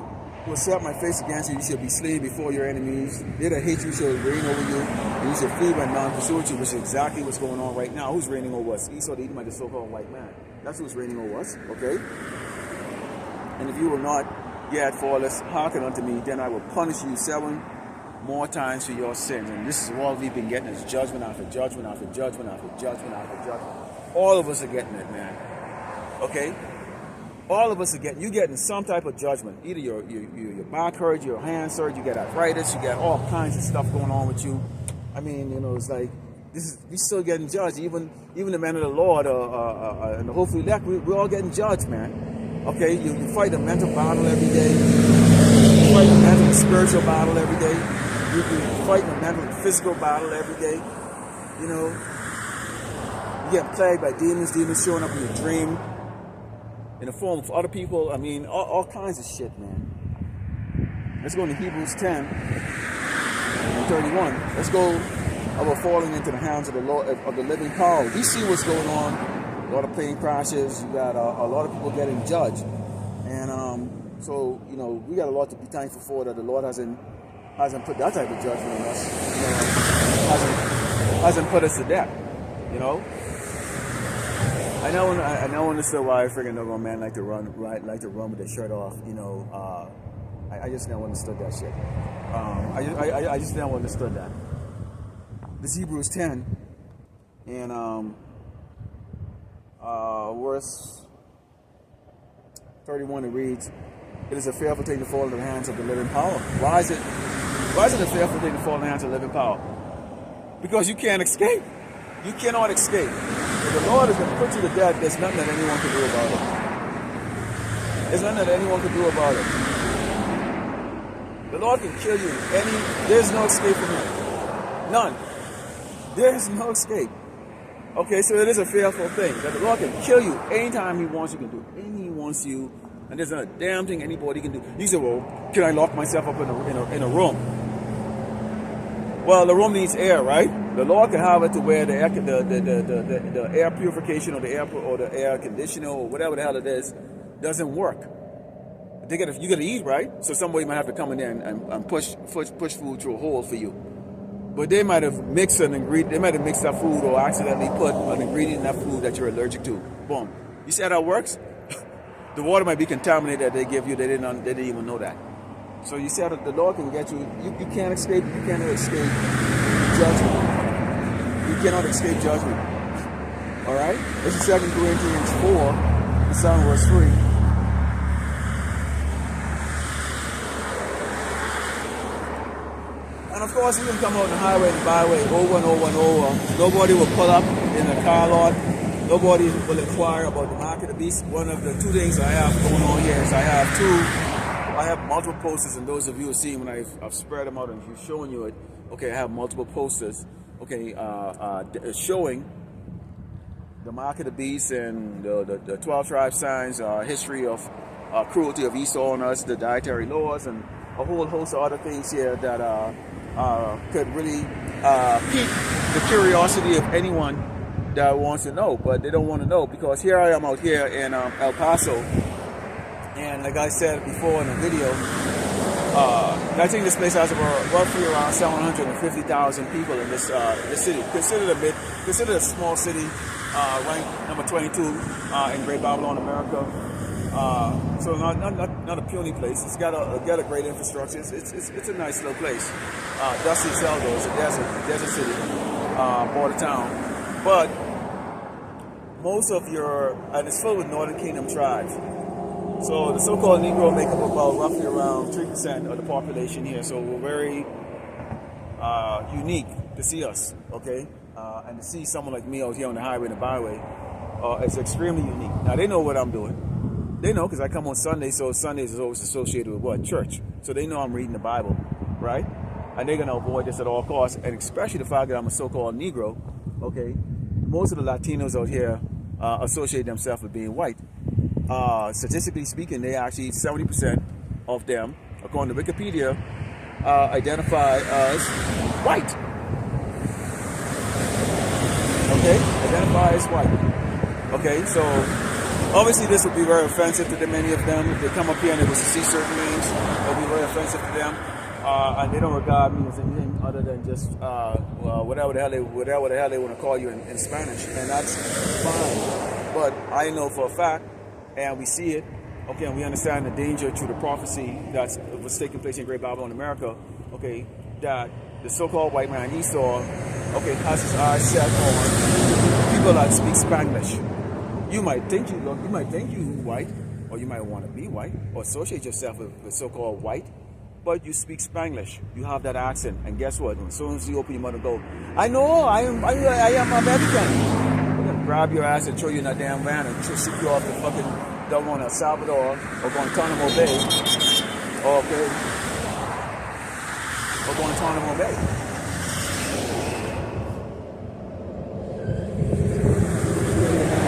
will set my face against you. You shall be slain before your enemies. They that hate you shall reign over you. And you shall flee when none pursue you, which is exactly what's going on right now. Who's reigning over us? Esau, the Edomite, the so-called white man. That's who's reigning over us. Okay? And if you will not yet faultless, hearken unto me, then I will punish you 7 more times for your sins. And this is all we've been getting, is judgment after judgment after judgment after judgment after judgment. All of us are getting it, man. Okay? All of us are getting some type of judgment. Either your back hurt, your hands hurt, you get arthritis, you get all kinds of stuff going on with you. I mean, it's like, we still getting judged. Even the men of the Lord and the hopefully elect, we're all getting judged, man. Okay, you fight a mental battle every day. You fight a mental and spiritual battle every day. You fight a mental and physical battle every day. You get plagued by demons showing up in your dream in the form of other people. I mean, all kinds of shit, man. Let's go into Hebrews 10 and 31. Let's go about falling into the hands of the Lord, of the living power. We see what's going on. A lot of plane crashes. You got a lot of people getting judged, and so we got a lot to be thankful for, that the Lord hasn't put that type of judgment on us. Hasn't put us to death. I know understood why freaking no man like to run with their shirt off. I just never understood that shit. I just never understood that. This Hebrews 10 and verse 31, it reads, "It is a fearful thing to fall into the hands of the living power." Why is it a fearful thing to fall in the hands of the living power? Because you can't escape. You cannot escape. If the Lord is going to put you to death, there's nothing that anyone can do about it. There's nothing that anyone can do about it. The Lord can kill you there's no escape from Him. None. There's no escape. Okay, so it is a fearful thing that the Lord can kill you anytime He wants. You can do anything He wants you, and there's not a damn thing anybody can do. You say, "Well, can I lock myself up in a room?" Well, the room needs air, right? The Lord can have it to where the air purification or the air conditioner or whatever the hell it is doesn't work. You gotta eat, right? So somebody might have to come in there and push food through a hole for you. But they might have mixed that food or accidentally put an ingredient in that food that you're allergic to. Boom. You see how that works? The water might be contaminated that they give you. They didn't even know that. So you see how the Lord can get you. You can't escape. You cannot escape judgment. You cannot escape judgment. All right. This is 2 Corinthians 4, verse 3. And of course, you can come out on the highway and byway over and over and over. Nobody will pull up in a car lot. Nobody will inquire about the mark of the beast. One of the 2 things I have going on here is I have multiple posters, and those of you who see when I've spread them out and showing you it. Okay, I have multiple posters. Okay, showing the mark of the beast and the 12 tribe signs, history of cruelty of Esau on us, the dietary laws, and a whole host of other things here that could really pique the curiosity of anyone that wants to know, but they don't want to know, because here I am out here in El Paso, and like I said before in the video, I think this place has roughly around 750,000 people in this city. Considered a small city, ranked number 22 in Great Babylon, America. So not a puny place. It's got a great infrastructure. It's a nice little place. Dusty Zeldo, it's a desert city, border town. But most of and it's filled with Northern Kingdom tribes. So the so-called Negro make up about roughly around 3% of the population here. So we're very unique to see us, okay? And to see someone like me out here on the highway and the byway, it's extremely unique. Now they know what I'm doing. They know because I come on Sunday, so Sundays is always associated with what? Church. So they know I'm reading the Bible, right? And they're gonna avoid this at all costs, and especially the fact that I'm a so-called Negro, okay? Most of the Latinos out here associate themselves with being white. Statistically speaking, they actually 70% of them, according to Wikipedia, identify as white. Okay, identify as white. Okay, so obviously this would be very offensive to many of them. If they come up here and they was to see certain names, it would be very offensive to them. And they don't regard me as anything other than just whatever the hell they want to call you in Spanish, and that's fine. But I know for a fact, and we see it, okay, and we understand the danger through the prophecy that was taking place in Great Babylon, America, okay, that the so-called white man Esau, okay, has his eyes set on people that speak Spanglish. You might think you white, or you might want to be white, or associate yourself with so-called white, but you speak Spanglish. You have that accent, and guess what? As soon as you open your mouth and go, I know, I am American. Grab your ass and throw you in that damn van and ship you off to fucking doggone El Salvador or Guantanamo Bay. Okay. Or Guantanamo Bay.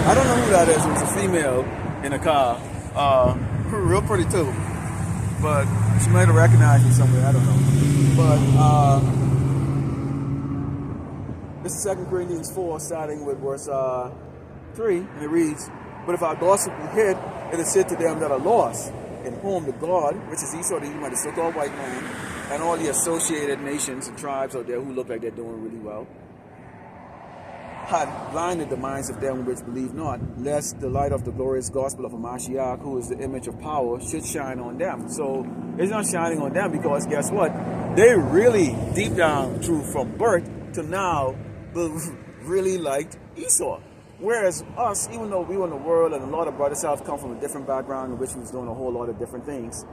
I don't know who that is. It was a female in a car. Real pretty too. But she might have recognized me somewhere. I don't know. But this is 2 Corinthians 4, starting with verse 3, and it reads, But if our gospel be hid, it is said to them that are lost, in whom the God, which is Esau the Edomite, the so-called white man, and all the associated nations and tribes out there who look like they're doing really well, had blinded the minds of them which believe not, lest the light of the glorious gospel of Mashiach, who is the image of power, should shine on them. So it's not shining on them because guess what? They really, deep down through from birth to now, really liked Esau. Whereas us, even though we were in the world and a lot of brothers have come from a different background in which we was doing a whole lot of different things,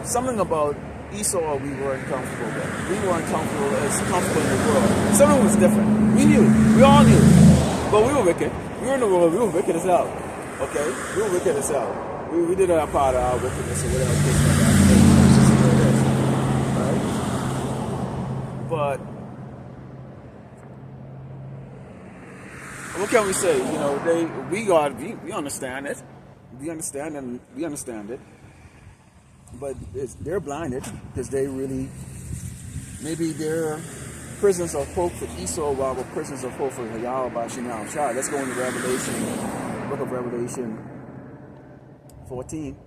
something about Esau we weren't comfortable with. We weren't comfortable in the world. Something was different. We knew. We all knew. But we were wicked. We were in the world. We were wicked as hell. Okay? We were wicked as hell. We did our part of our wickedness or whatever the case may be. It's just the way it is. But what can we say? You know, we understand it. We understand it. But they're blinded because they really, maybe they're prisoners of hope for Esau while we're prisoners of hope for Yahweh by Shinal Shah. Let's go into Revelation, book of Revelation 14,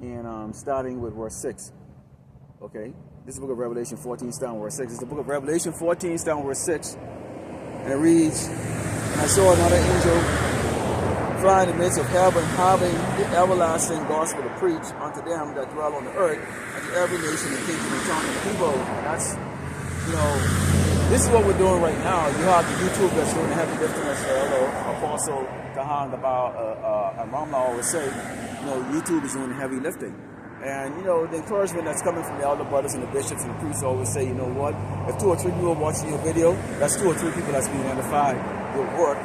and starting with verse 6. Okay? This is the book of Revelation 14, starting with verse 6. It's the book of Revelation 14, starting with verse 6. And it reads, And I saw another angel fly in the midst of heaven, having the everlasting gospel to preach unto them that dwell on the earth, and to every nation and kingdom and tongue and people. And that's, you know, this is what we're doing right now. You have the YouTube that's doing the heavy lifting, as Paso and Ramla always say, you know, YouTube is doing the heavy lifting. And, you know, the encouragement that's coming from the elder brothers and the bishops and the priests always say, you know what, if 2 or 3 people are watching your video, that's 2 or 3 people that's being edified with work.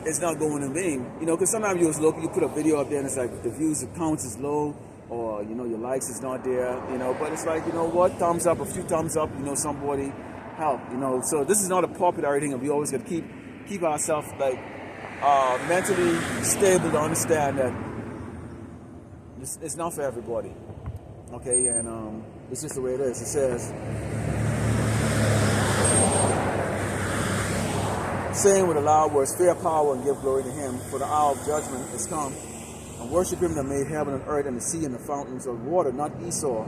It's not going in vain, you know, because sometimes you put a video up there and it's like the views, the counts is low, or, you know, your likes is not there, you know, but it's like, you know what, thumbs up, a few thumbs up, you know, somebody help, you know. So this is not a popularity thing, and we always got to keep ourselves, like, mentally stable to understand that it's not for everybody, okay, and it's just the way it is. It says, saying with a loud voice, fear, power, and give glory to him, for the hour of judgment is come, and worship him that made heaven and earth and the sea and the fountains of water, not Esau.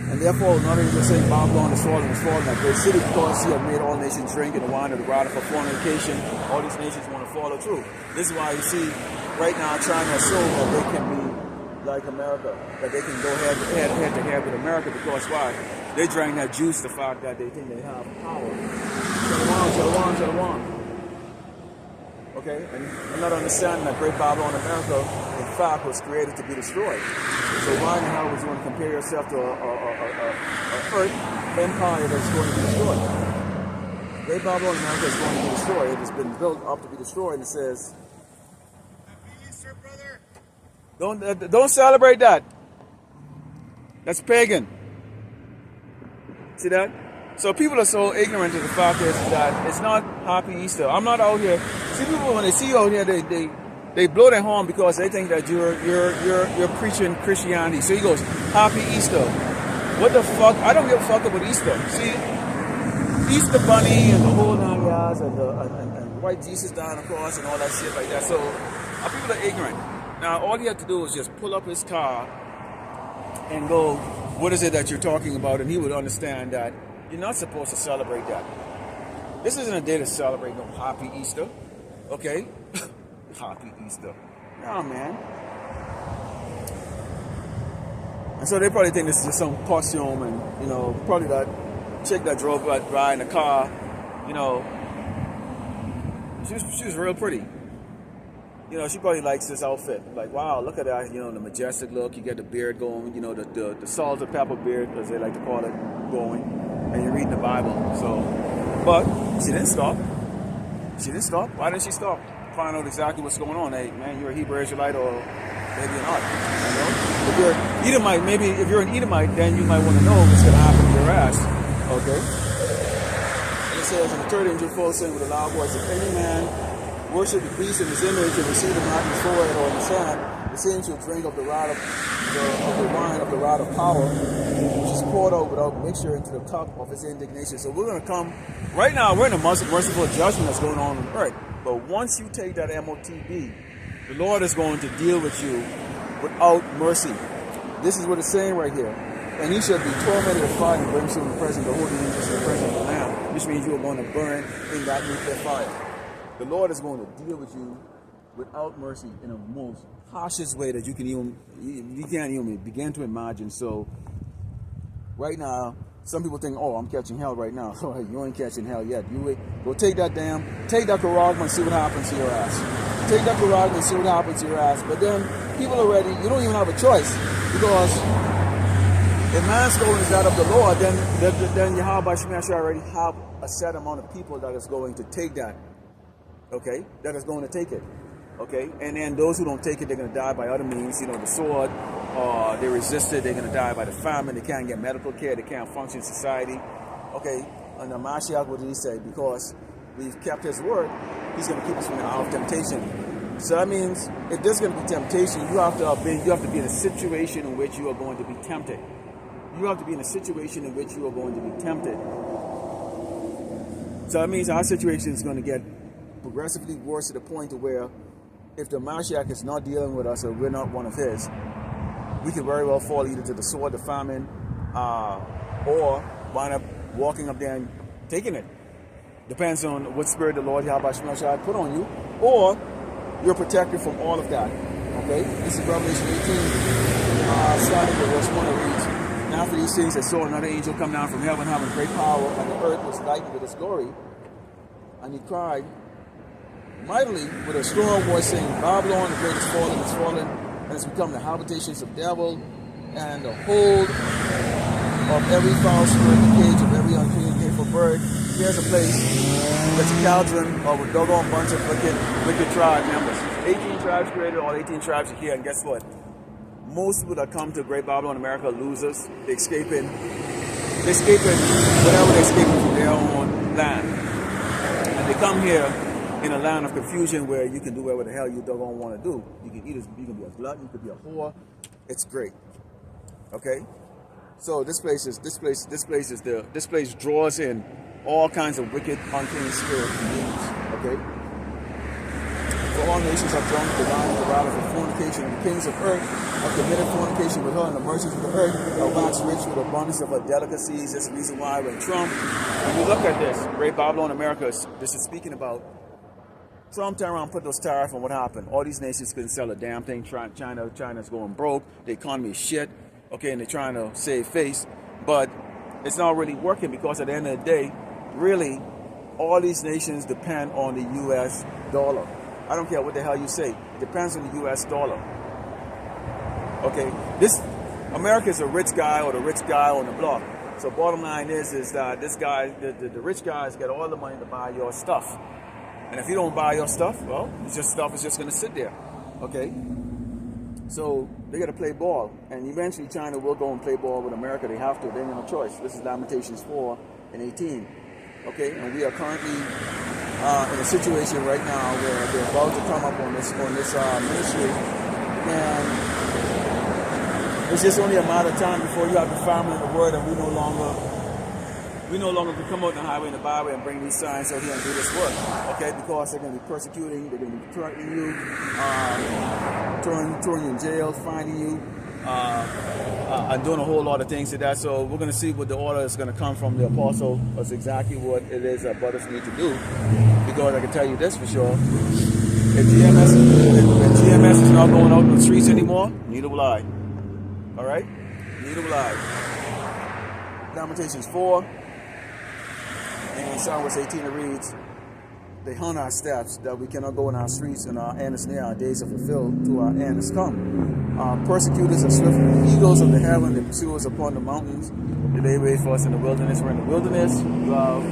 And therefore, not only just saying Babylon is fallen, that great city, because he had made all nations drink in the wine of the wrath of fornication. All these nations want to follow through. This is why you see right now China is so that they can be like America, that they can go head to head with America, because why? They drank that juice, the fact that they think they have power. Shalom. Okay, and not understanding that great Babylon America, in fact, was created to be destroyed. So why in the hell would you want to compare yourself to a earth empire that's going to be destroyed? Great Babylon America is going to be destroyed. It has been built up to be destroyed, and it says, don't celebrate that. That's pagan. See that? So people are so ignorant to the fact is that it's not Happy Easter. I'm not out here. See, people when they see you out here, they blow their horn because they think that you're preaching Christianity. So he goes, Happy Easter. What the fuck? I don't give a fuck about Easter. See, Easter bunny and the whole 9 yards and white Jesus down the cross and all that shit like that. So people are ignorant. Now all you have to do is just pull up his car and go, what is it that you're talking about? And he would understand that you're not supposed to celebrate that. This isn't a day to celebrate no Happy Easter. Okay? Happy Easter. No, man. And so they probably think this is just some costume, and, you know, probably that chick that drove by in the car, you know, she was real pretty. You know, she probably likes this outfit. Like, wow, look at that, you know, the majestic look. You get the beard going, you know, the salt and pepper beard, as they like to call it, going. And you're reading the Bible. So, but she didn't stop. Why didn't she stop? Find out exactly what's going on. Hey, man, you're a Hebrew Israelite, or maybe you're not. You know? If you're Edomite, maybe if you're an Edomite, then you might want to know what's going to happen to your ass. Okay? And it says, in the third angel falls saying with a loud voice, if any man worship the beast in his image and receive the mark in his forehead or in his hand, the same shall drink of the wine of the rod of power, which is poured out without mixture into the cup of his indignation. So we're going to come, right now we're in a merciful judgment that's going on earth. But once you take that MOTB, the Lord is going to deal with you without mercy. This is what it's saying right here. And he shall be tormented with fire and brimstone in the presence of the holy angels in the presence of the Lamb, which means you are going to burn in that nuclear fire. The Lord is going to deal with you without mercy in a most harshest way that you can't even begin to imagine. So right now, some people think, oh, I'm catching hell right now. Oh, you ain't catching hell yet. You wait. Go take that Karagma and see what happens to your ass. Take that Karagma and see what happens to your ass. But then people are ready. You don't even have a choice, because if man's going is that of the Lord, then Yahweh Shemashah already have a set amount of people that is going to take that. Okay, that is going to take it. Okay, and then those who don't take it, they're going to die by other means. You know, the sword, they resist it, they're going to die by the famine, they can't get medical care, they can't function in society. Okay, and the Mashiach, what did he say? Because we've kept his word, he's going to keep us from the hour of temptation. So that means if there's going to be temptation, you have to be in a situation in which you are going to be tempted. You have to be in a situation in which you are going to be tempted. So that means our situation is going to get progressively worse to the point to where if the Mashiach is not dealing with us or we're not one of his, we could very well fall either to the sword, the famine, or wind up walking up there and taking it. Depends on what spirit the Lord Yahweh Shemashah put on you, or you're protected from all of that. Okay? This is Revelation 18, starting with verse 1, it reads, and after these things I saw another angel come down from heaven having great power, and the earth was lightened with his glory. And he cried mightily with a strong voice, saying, Babylon the great is fallen, and has become the habitations of devil, and the hold of every foul spirit, the cage of every unclean hateful bird. Here's a place that's a cauldron of a doggone bunch of wicked tribe members. 18 tribes created, all 18 tribes are here, and guess what? Most people that come to Great Babylon America are losers. They're escaping whatever they're escaping from their own land. And they come here in a land of confusion where you can do whatever the hell you don't want to do. You can be a glutton, you could be a whore. It's great. Okay? So this place draws in all kinds of wicked, unclean spirits and demons. Okay? For all nations have drunk the wine of the wrath of fornication, and the kings of earth have committed fornication with her, and the merchants of the earth have waxed rich with abundance of her delicacies. That's the reason why when Trump, when you look at this, Great Babylon America, this is speaking about Trump turned around and put those tariffs on what happened. All these nations couldn't sell a damn thing. China's going broke. The economy is shit. Okay, and they're trying to save face. But it's not really working because at the end of the day, really, all these nations depend on the U.S. dollar. I don't care what the hell you say. It depends on the U.S. dollar. Okay, America is a rich guy or the rich guy on the block. So bottom line is that this guy, the rich guys get all the money to buy your stuff. And if you don't buy your stuff, well, stuff is just going to sit there. Okay? So they got to play ball. And eventually China will go and play ball with America. They have to. They have no choice. This is Lamentations 4 and 18. Okay? And we are currently in a situation right now where they're about to come up on this ministry. And it's just only a matter of time before you have the family in the word and we no longer can come out the highway and the byway and bring these signs out here and do this work, okay? Because they're going to be persecuting, they're going to be threatening you, throwing you in jail, finding you, and doing a whole lot of things to that. So we're going to see what the order is going to come from the apostle. That's exactly what it is that brothers need to do. Because I can tell you this for sure: if GMS is not going out on the streets anymore, neither will I. All right, neither will I. Lamentations 4. And Psalm 18 it reads, they hunt our steps, that we cannot go in our streets, and our end is near, our days are fulfilled, to our end is come. Persecutors are swift eagles of the heaven, they pursue us upon the mountains, they lay wait for us in the wilderness. We're in the wilderness, you have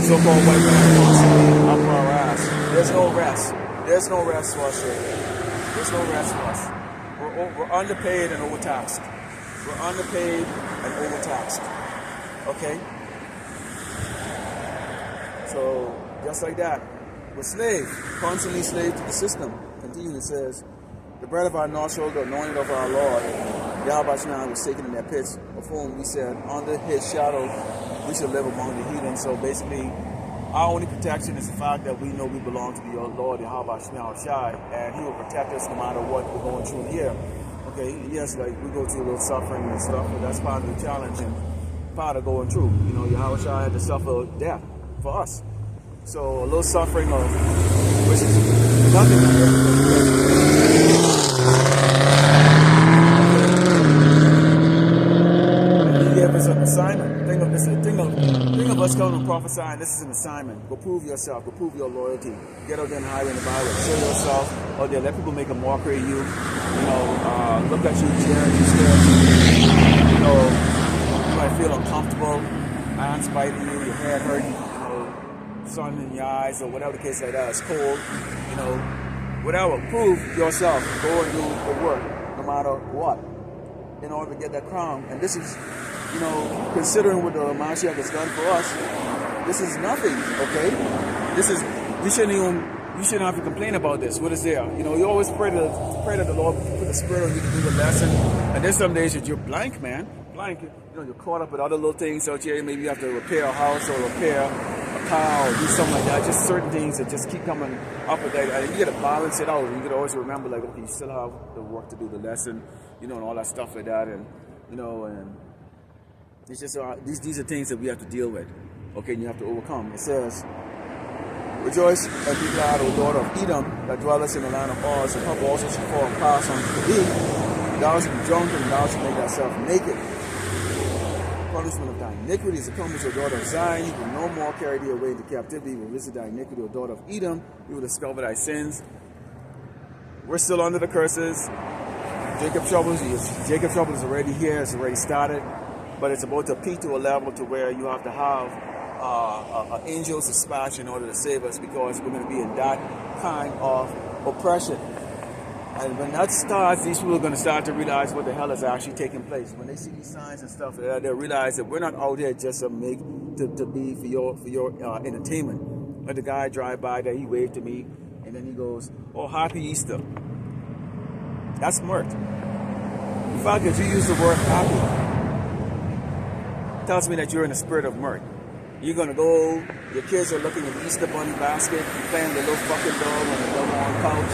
so-called white man up our ass. There's no rest. There's no rest for us here. There's no rest for us. We're underpaid and overtaxed. We're underpaid and overtaxed. Okay? So, just like that, we're slaves, constantly slaves to the system. Continue, it says, the bread of our nostril, the anointing of our Lord, Yahweh Shemai was taken in their pits, of whom we said, under his shadow we shall live among the heathen. So basically, our only protection is the fact that we know we belong to the Lord, Yahweh Shemai, and he will protect us no matter what we're going through here. Okay, yes, like we go through a little suffering and stuff, but that's part of the challenge and part of going through. You know, Yahweh had to suffer death for us. So a little suffering which is nothing compared to He gave us an assignment. Think of us coming and prophesying. This is an assignment. Go prove yourself. Go prove your loyalty. Get out there in the highway and the byway. Show yourself out there. Let people make a mockery of you. You know, look at you, jeering you, staring. You know, you might feel uncomfortable. Hands biting you, your head hurting. Sun in your eyes or whatever the case like that. It's cold, you know, whatever. Prove yourself. Go and do the work no matter what in order to get that crown. And this is, you know, considering what the Mashiach has done for us, this is nothing, okay? This is, you shouldn't have to complain about this. What is there? You know, you always pray that the Lord put the Spirit on you to do the lesson. And there's some days that you're blank, man. Blank. You know, you're caught up with other little things out here. Maybe you have to repair a house or repair a car or do something like that. Just certain things that just keep coming up with that. And you got to balance it out. You got to always remember, like, okay, you still have the work to do, the lesson, you know, and all that stuff like that. And, you know, and it's just, these are things that we have to deal with. Okay, and you have to overcome. It says, rejoice and be glad, O daughter of Edom, that dwellest in the land of Oz, and her also shall fall and pass unto thee. Thou shalt be drunk, and thou shalt make thyself naked. Punishment of thy iniquity is accomplished, O daughter of Zion. He will no more carry thee away into captivity. He will visit thy iniquity, O daughter of Edom. He will discover thy sins. We're still under the curses. Jacob's trouble is already here. It's already started. But it's about to peak to a level to where you have to have angels dispatched in order to save us, because we're going to be in that kind of oppression. And when that starts, these people are going to start to realize what the hell is actually taking place. When they see these signs and stuff, they'll realize that we're not out here just to be for your entertainment. But the guy drive by there, he waved to me, and then he goes, "Oh, happy Easter." That's mirth. The fact that you use the word happy tells me that you're in a spirit of mirth. You're going to go, your kids are looking at the Easter bunny basket, playing the little fucking dog on the a warm couch,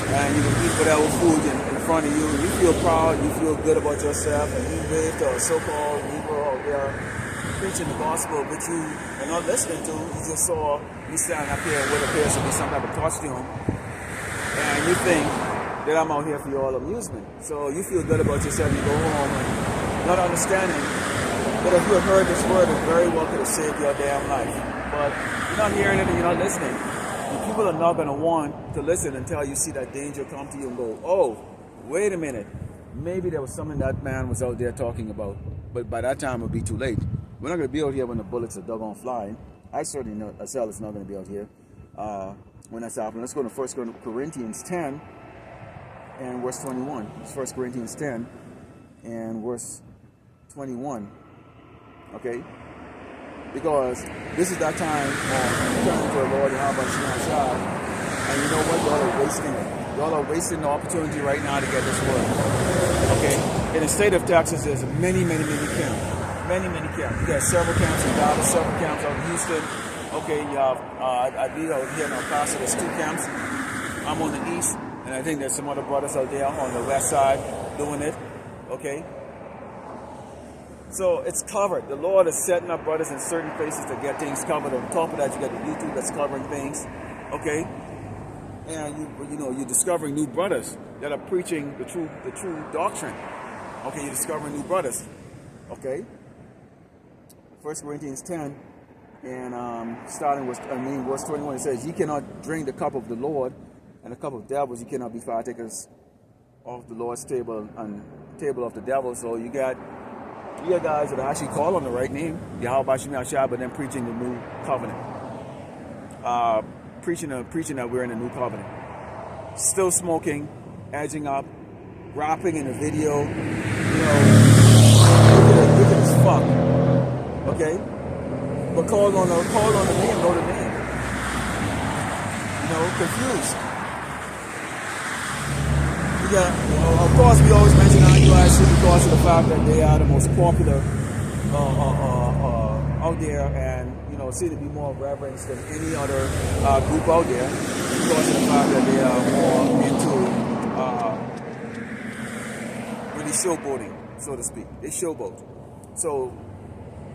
and you can eat whatever food in front of you. You feel proud, you feel good about yourself, and you wave to a so-called Negro out there preaching the gospel, which you are not listening to. You just saw me standing up here with appears to be some type of costume, and you think that I'm out here for your amusement. So you feel good about yourself, you go home and not understanding that if you had heard this word, it very well could have saved your damn life. But you're not hearing it and you're not listening. And people are not going to want to listen until you see that danger come to you and go, oh, wait a minute. Maybe there was something that man was out there talking about. But by that time, it'll be too late. We're not going to be out here when the bullets are doggone flying. I certainly know Asel is not going to be out here when that's happening. Let's go to 1 Corinthians 10 and verse 21. It's 1 Corinthians 10 and verse 21. Okay? Because this is that time of turning to the Lord and how about Shema. And you know what? Y'all are wasting it. Y'all are wasting the opportunity right now to get this word. Okay? In the state of Texas, there's many camps. Many camps. There's several camps in Dallas, several camps out in Houston. Okay, I be out here in El Paso. There's 2 camps. I'm on the east, and I think there's some other brothers out there on the west side doing it. Okay? So it's covered. The Lord is setting up brothers in certain places to get things covered. On top of that, you got the YouTube that's covering things. Okay? And you're discovering new brothers that are preaching the true doctrine. Okay, you're discovering new brothers. Okay? 1 Corinthians 10 and starting with verse 21, it says, "Ye cannot drink the cup of the Lord and the cup of devils. You cannot be partakers of the Lord's table and table of the devil." So you got guys that are actually called on the right name, Yahweh Shem Yahshua, but then preaching the new covenant. Preaching that we're in a new covenant. Still smoking, edging up, rapping in a video, wicked as fuck. Okay? But call on the name, know the name. Confused. Of course, we always mention IUIC because of the fact that they are the most popular out there, and seem to be more reverenced than any other group out there because of the fact that they are more into really showboating, so to speak. They showboat. So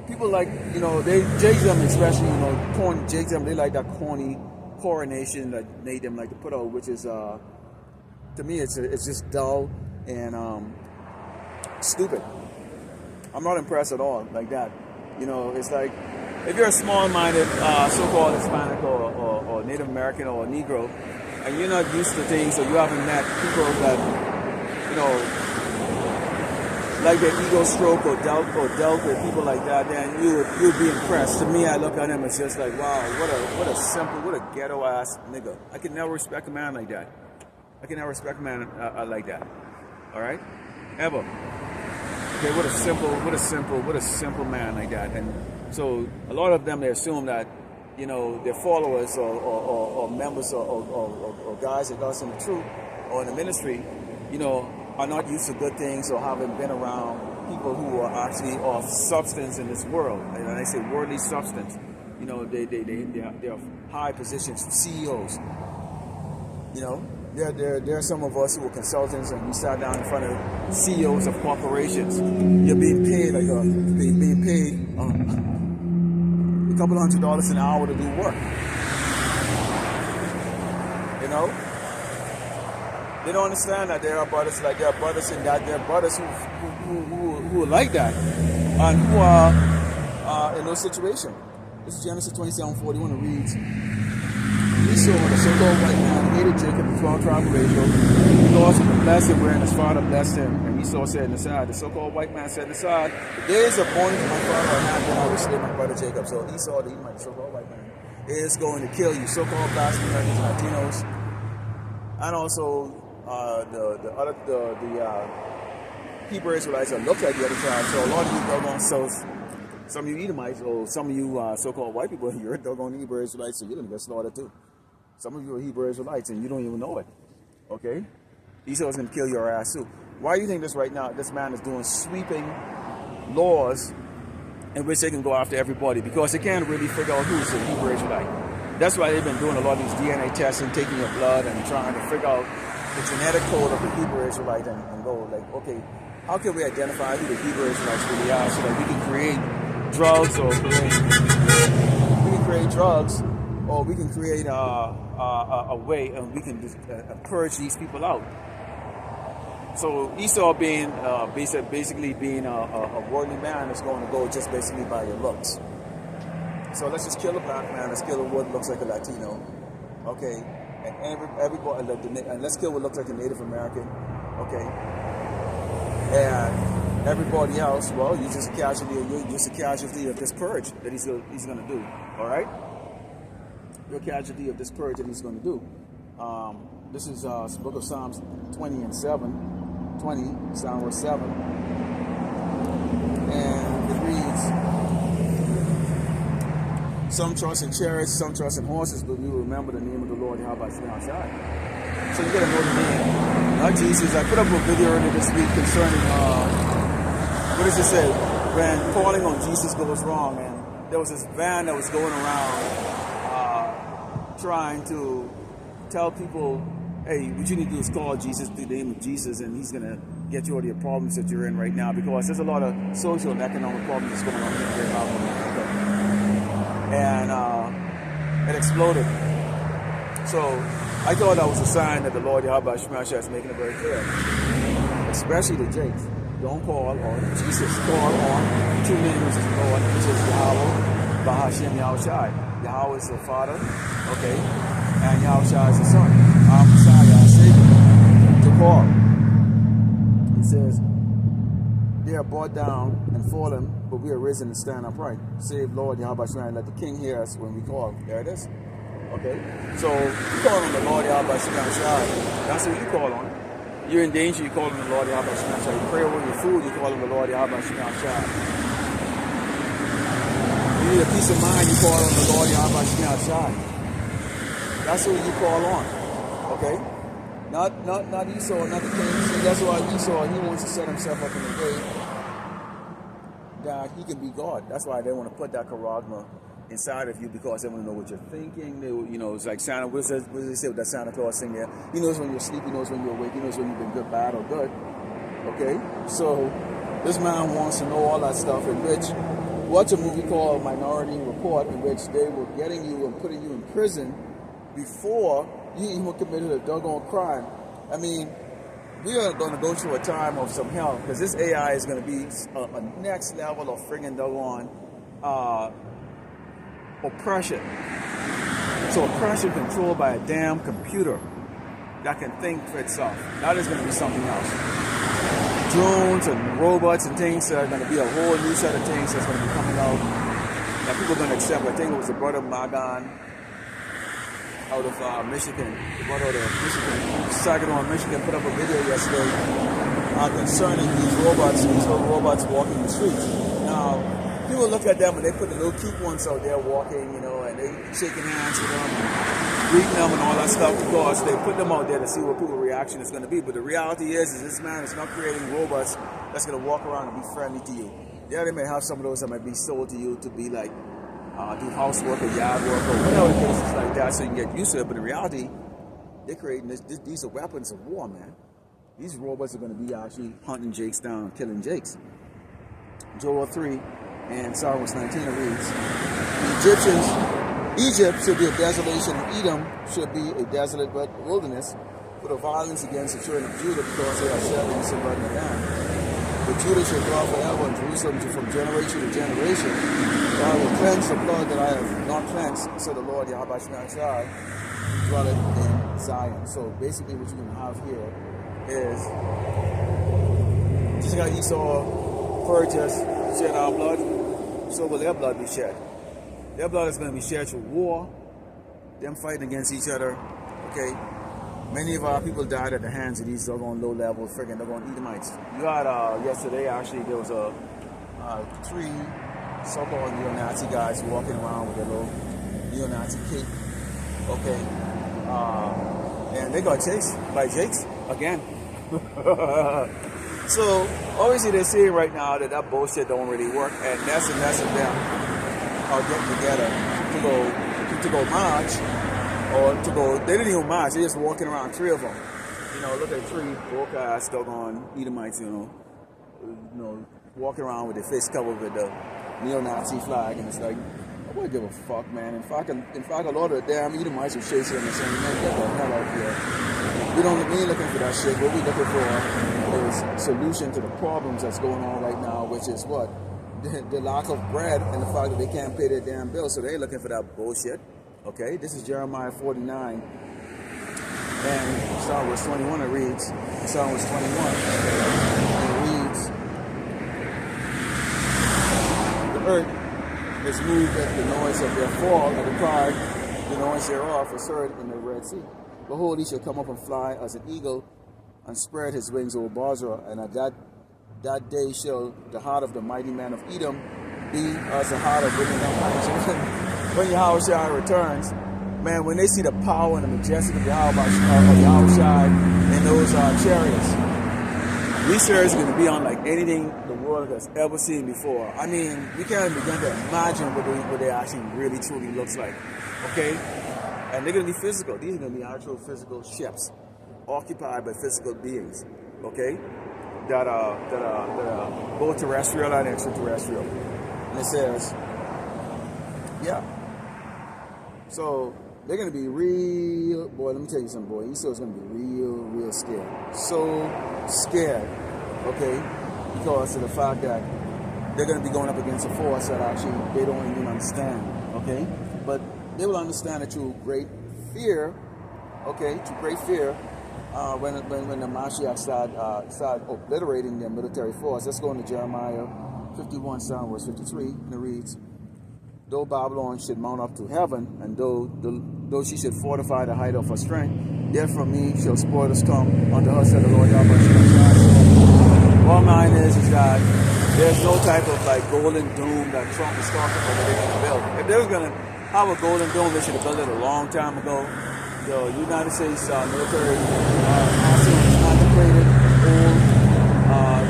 people like they Jake-them especially Jake-them, they like that corny coronation that made them like to put out, which is to me it's just dull and stupid. I'm not impressed at all like that. It's like if you're a small-minded so-called Hispanic or Native American or Negro, and you're not used to things, or you haven't met people that like their ego stroke or dealt with people like that, then you'd be impressed. To me, I look at him, it's just like, wow, what a simple, what a ghetto ass nigga. I can never respect a man like that. I can never respect a man like that. All right, ever. Okay, what a simple man like that. And so a lot of them, they assume that their followers or members or guys that goes in the truth or in the ministry, are not used to good things or haven't been around people who are actually of substance in this world. And when I say worldly substance, they're high positions, CEOs. There are some of us who are consultants, and we sat down in front of CEOs of corporations. You're being paid a couple $100 an hour to do work. They don't understand that there are brothers like there are brothers in that. There are brothers who are like that and who are in those situations. This is Genesis 27:41. It reads, Esau, the so-called white man, hated Jacob, the 12 tribe of Israel, because of the blessing wherein his father blessed him. And Esau said in the side, the so-called white man said in the side, the days of mourning for my father are not, then I will slay my brother Jacob. So Esau, the Edomite, the so-called white man, is going to kill you, so-called blasphemers, Latinos, and also the Hebrew Israelites that look like the other tribes. So a lot of you doggone souls, some of you Edomites, or some of you so-called white people, you're doggone Hebrew Israelites, so you're going to get slaughtered too. Some of you are Hebrew Israelites and you don't even know it. Okay? Esau is going to kill your ass too. Why do you think this right now, this man is doing sweeping laws in which they can go after everybody? Because they can't really figure out who's a Hebrew Israelite. That's why they've been doing a lot of these DNA tests and taking your blood and trying to figure out the genetic code of the Hebrew Israelite and go like, okay, how can we identify who the Hebrew Israelites really are so that we can create drugs or we can create a way and we can just, purge these people out. So Esau being basically being a worldly man is going to go just basically by your looks. So let's just kill a black man. Let's kill what looks like a Latino, okay? And everybody, and let's kill what looks like a Native American, okay? And everybody else, well, you're just a casualty. You're just a casualty of this purge that he's going to do. All right? You're a casualty of this purge that he's going to do. This is Book of Psalms 20 and 7. 20, Psalm verse 7, and it reads. Some trust in chariots, some trust in horses, but we will remember the name of the Lord Yahweh Shai. So you gotta know the name, not Jesus. I put up a video earlier this week concerning what does it say? When calling on Jesus goes wrong, and there was this van that was going around trying to tell people, hey, what you need to do is call Jesus, the name of Jesus, and he's gonna get you out of your problems that you're in right now, because there's a lot of social and economic problems that's going on here in America. And it exploded. So I thought that was a sign that the Lord Yahweh Shemashah is making it very clear, especially the Jakes. Don't call on Jesus. Call on two names of the Lord, which is Yahweh, Bahashem Yahushai. Yahweh is the Father, okay, and Yahushai is the Son. Our Messiah, our Savior, to call. He says, they are brought down and fallen, but we are risen and stand upright. Save Lord Yahweh Shai, let the King hear us when we call. There it is. Okay? So you call on the Lord Yahweh Shai. That's what you call on. You're in danger, you call on the Lord Yahweh Shai. You pray over your food, you call on the Lord Yahweh Shai. You need a peace of mind, you call on the Lord Yahweh Shai. That's what you call on. Okay? Not Esau, not the king. See, that's why Esau, he wants to set himself up in a way that he can be God. That's why they want to put that charagma inside of you, because they want to know what you're thinking. They, it's like Santa. What does they say with that Santa Claus thing there? He knows when you're asleep. He knows when you're awake. He knows when you've been good, bad, or good. Okay, so this man wants to know all that stuff. In which, watch a movie called Minority Report, in which they were getting you and putting you in prison before you even committed a doggone crime. I mean, we are going to go through a time of some hell, because this AI is going to be a next level of friggin' doggone oppression. So oppression controlled by a damn computer that can think for itself. That is going to be something else. Drones and robots and things are going to be a whole new set of things that's going to be coming out that people are going to accept. I think it was the brother Magan out of Michigan, the brother out of Michigan, Saginaw, Michigan, put up a video yesterday concerning these little robots walking the streets. Now, people look at them and they put the little cute ones out there walking, and they shaking hands with them, and greeting them and all that stuff, because they put them out there to see what people's reaction is going to be. But the reality is this man is not creating robots that's going to walk around and be friendly to you. Yeah, they may have some of those that might be sold to you to be like, do housework or yard work or whatever the case is like that, so you can get used to it. But in reality, they're creating these are weapons of war, man. These robots are going to be actually hunting Jakes down, killing Jakes. Joel 3 and Psalm 19 it reads, Egypt should be a desolation, and Edom should be a desolate wilderness, for the violence against the children of Judah, because they are serving and subverting the land. But Judah shall dwell forever, and Jerusalem from generation to generation. For I will cleanse the blood that I have not cleansed, so the Lord Yahweh Shai dwelleth in Zion. So basically what you're going to have here is, just like Esau purged us, shed our blood, so will their blood be shed. Their blood is going to be shed through war, them fighting against each other, okay? Many of our people died at the hands of these doggone low-level friggin' doggone Edomites. You had, yesterday, actually, there was three so-called neo-Nazi guys walking around with their little neo-Nazi cape, okay? And they got chased by Jakes again. So, obviously, they're saying right now that bullshit don't really work, and less of them are getting together to to go march, or to go, they didn't even march, they just walking around, 3 of them. You know, look at 3 broke-ass, doggone Edomites, you know, walking around with their face covered with the neo-Nazi flag, and it's like, I wouldn't give a fuck, man. In fact, a lot of the damn Edomites were chasing them and saying, man, get the hell out here. We ain't looking for that shit. What we looking for is a solution to the problems that's going on right now, which is what? The lack of bread and the fact that they can't pay their damn bills, so they ain't looking for that bullshit. Okay, this is Jeremiah 49, and starting with 21, it reads, starting with 21, it reads, the earth is moved at the noise of their fall, and the cry, the noise thereof is heard in the Red Sea. Behold, he shall come up and fly as an eagle, and spread his wings over Basra, and at that day shall the heart of the mighty man of Edom be as the heart of women of Haman. When Yahushua returns, man, when they see the power and the majesty of Yahushua in those chariots, research is going to be on like anything the world has ever seen before. I mean, we can't begin to imagine what they actually really truly looks like. Okay? And they're going to be physical. These are going to be actual physical ships occupied by physical beings. Okay? That are both terrestrial and extraterrestrial. And it says, yeah. So they're gonna be real, boy, let me tell you something, boy. Esau's gonna be real scared. So scared, okay? Because of the fact that they're gonna be going up against a force that actually they don't even understand, okay? But they will understand it through great fear, okay? Through great fear. When the Mashiach start obliterating their military force. Let's go into Jeremiah 51, verse 53, and it reads, though Babylon should mount up to heaven, and though she should fortify the height of her strength, yet from me shall spoilers come unto her, said the Lord Yahweh. All mine is that there's no type of like golden dome that Trump is talking about that they're going to build. If they was going to have a golden dome, they should have built it a long time ago. The United States military is concentrated, old.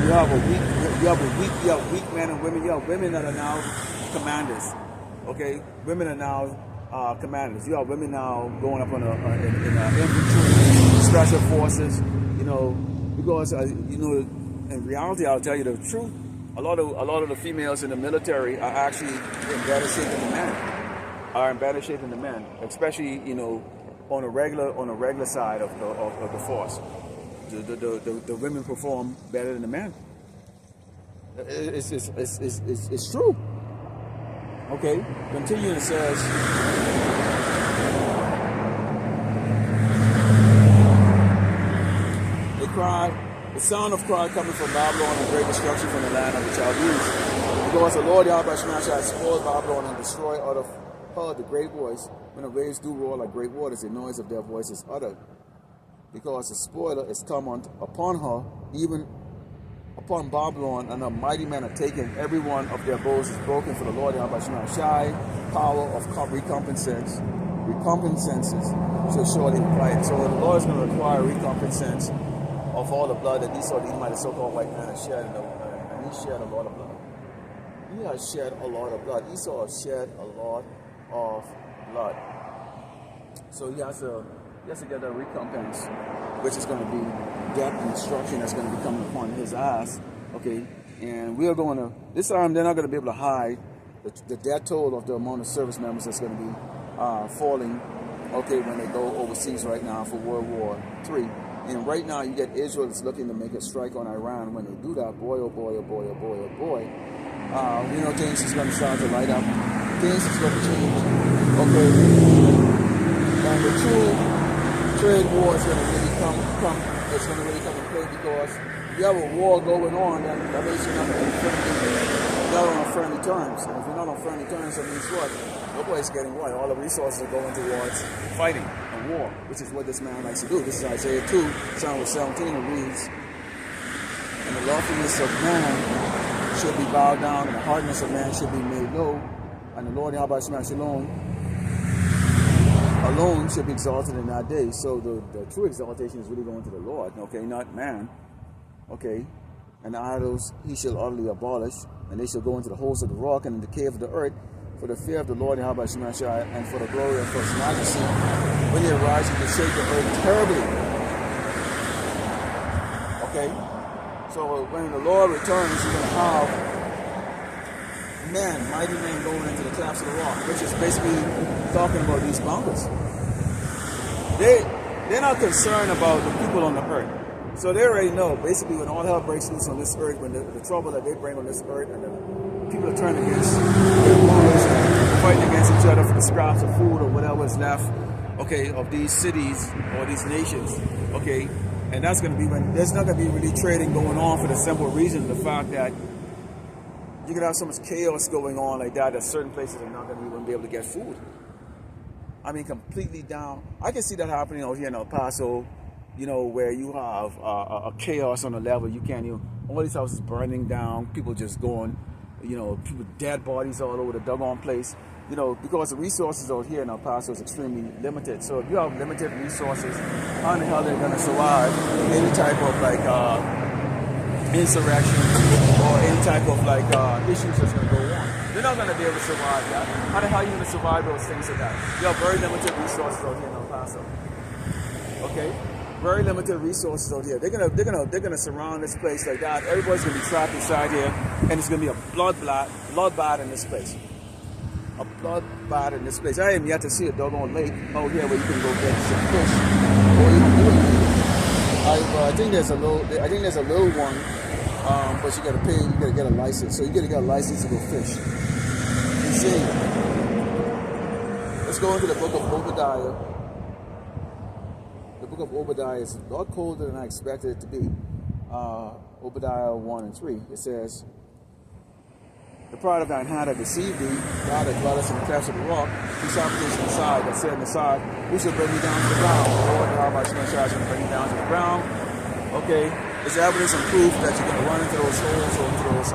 You have weak men and women. You have women that are now commanders. Okay, women are now commanders. You have women now going up in infantry, special forces. You know, because you know, in reality, I'll tell you the truth. A lot of the females in the military are actually in better shape than the men. Are in better shape than the men, especially on a regular side of the force. The women perform better than the men. It's true. Okay, continuing, it says, they cry, the sound of cry coming from Babylon and great destruction from the land of the Chaldees. Because the Lord Yahweh shall spoil Babylon and destroy out of her the great voice. When the waves do roar like great waters, the noise of their voice is uttered. Because the spoiler is come upon her, even upon Babylon, and her mighty men are taken. Every one of their bows is broken, for the Lord Yahweh power of recompenses shall surely apply it. So the Lord is going to require recompense of all the blood that Esau, the Edomite, the so-called white man, has shed, and he shed a lot of blood. He has shed a lot of blood. Esau has shed a lot of blood. So he has to get a recompense, which is going to be death and destruction that's going to be coming upon his ass. Okay, and we are going to, this time they're not going to be able to hide the death toll of the amount of service members that's going to be falling, okay, when they go overseas right now for World War III. And right now you get Israel that's looking to make a strike on Iran. When they do that, boy, oh boy, oh boy, oh boy, oh boy, things is going to start to light up. Things is going to change. Okay, and the true trade war is going to really come in play, because if you have a war going on, then that means you're not on friendly terms. And if you're not on friendly terms, that means what? Nobody's getting what? All the resources are going towards fighting and war, which is what this man likes to do. This is Isaiah 2, starting with 17, it reads, and the loftiness of man should be bowed down, and the hardness of man should be made low, and the Lord Yahweh alone should be exalted in that day. So the true exaltation is really going to the Lord, okay, not man, okay. And the idols he shall utterly abolish, and they shall go into the holes of the rock and in the cave of the earth, for the fear of the Lord Yahweh Shemashai, and for the glory of His majesty, when He arises to shake the earth terribly. Okay? So when the Lord returns, He's going to have men, mighty men going into the clefts of the rock, which is basically talking about these mountains. They're not concerned about the people on the earth. So they already know, basically, when all hell breaks loose on this earth, when the trouble that they bring on this earth, and the people are turning against their rulers and fighting against each other for the scraps of food or whatever is left, okay, of these cities or these nations, okay, and that's going to be when there's not going to be really trading going on, for the simple reason, the fact that you can have so much chaos going on like that certain places are not going to even be able to get food. I mean, completely down. I can see that happening out here in El Paso, you know, where you have a chaos on a level you can't even, all these houses burning down, people just going, you know, people, dead bodies all over the doggone place, you know, because the resources out here in El Paso is extremely limited. So if you have limited resources, how in the hell they're going to survive any type of like insurrection or any type of like issues that's going to go on? They're not going to be able to survive that. How the hell are you going to survive those things like that? You have very limited resources out here in El Paso. Okay? Very limited resources out here. They're gonna surround this place like that. Everybody's gonna be trapped inside here, and it's gonna be a bloodbath in this place. A bloodbath in this place. I am yet to see a doggone lake out here where you can go get some fish. I think there's a little one, but you gotta pay. You gotta get a license. So you gotta get a license to go fish. You see. Let's go into the book of Obadiah. The book of Obadiah is a lot colder than I expected it to be. Obadiah 1 and 3. It says, "The pride of thine hand hath deceived thee, thou that dwellest in the clefts of the rock, whose habitation inside, that said in the side, who shall bring me down to the ground? The Lord Yahweh Shemashai shall bring me down to the ground." Okay, it's evidence and proof that you're going to run into those holes or into those,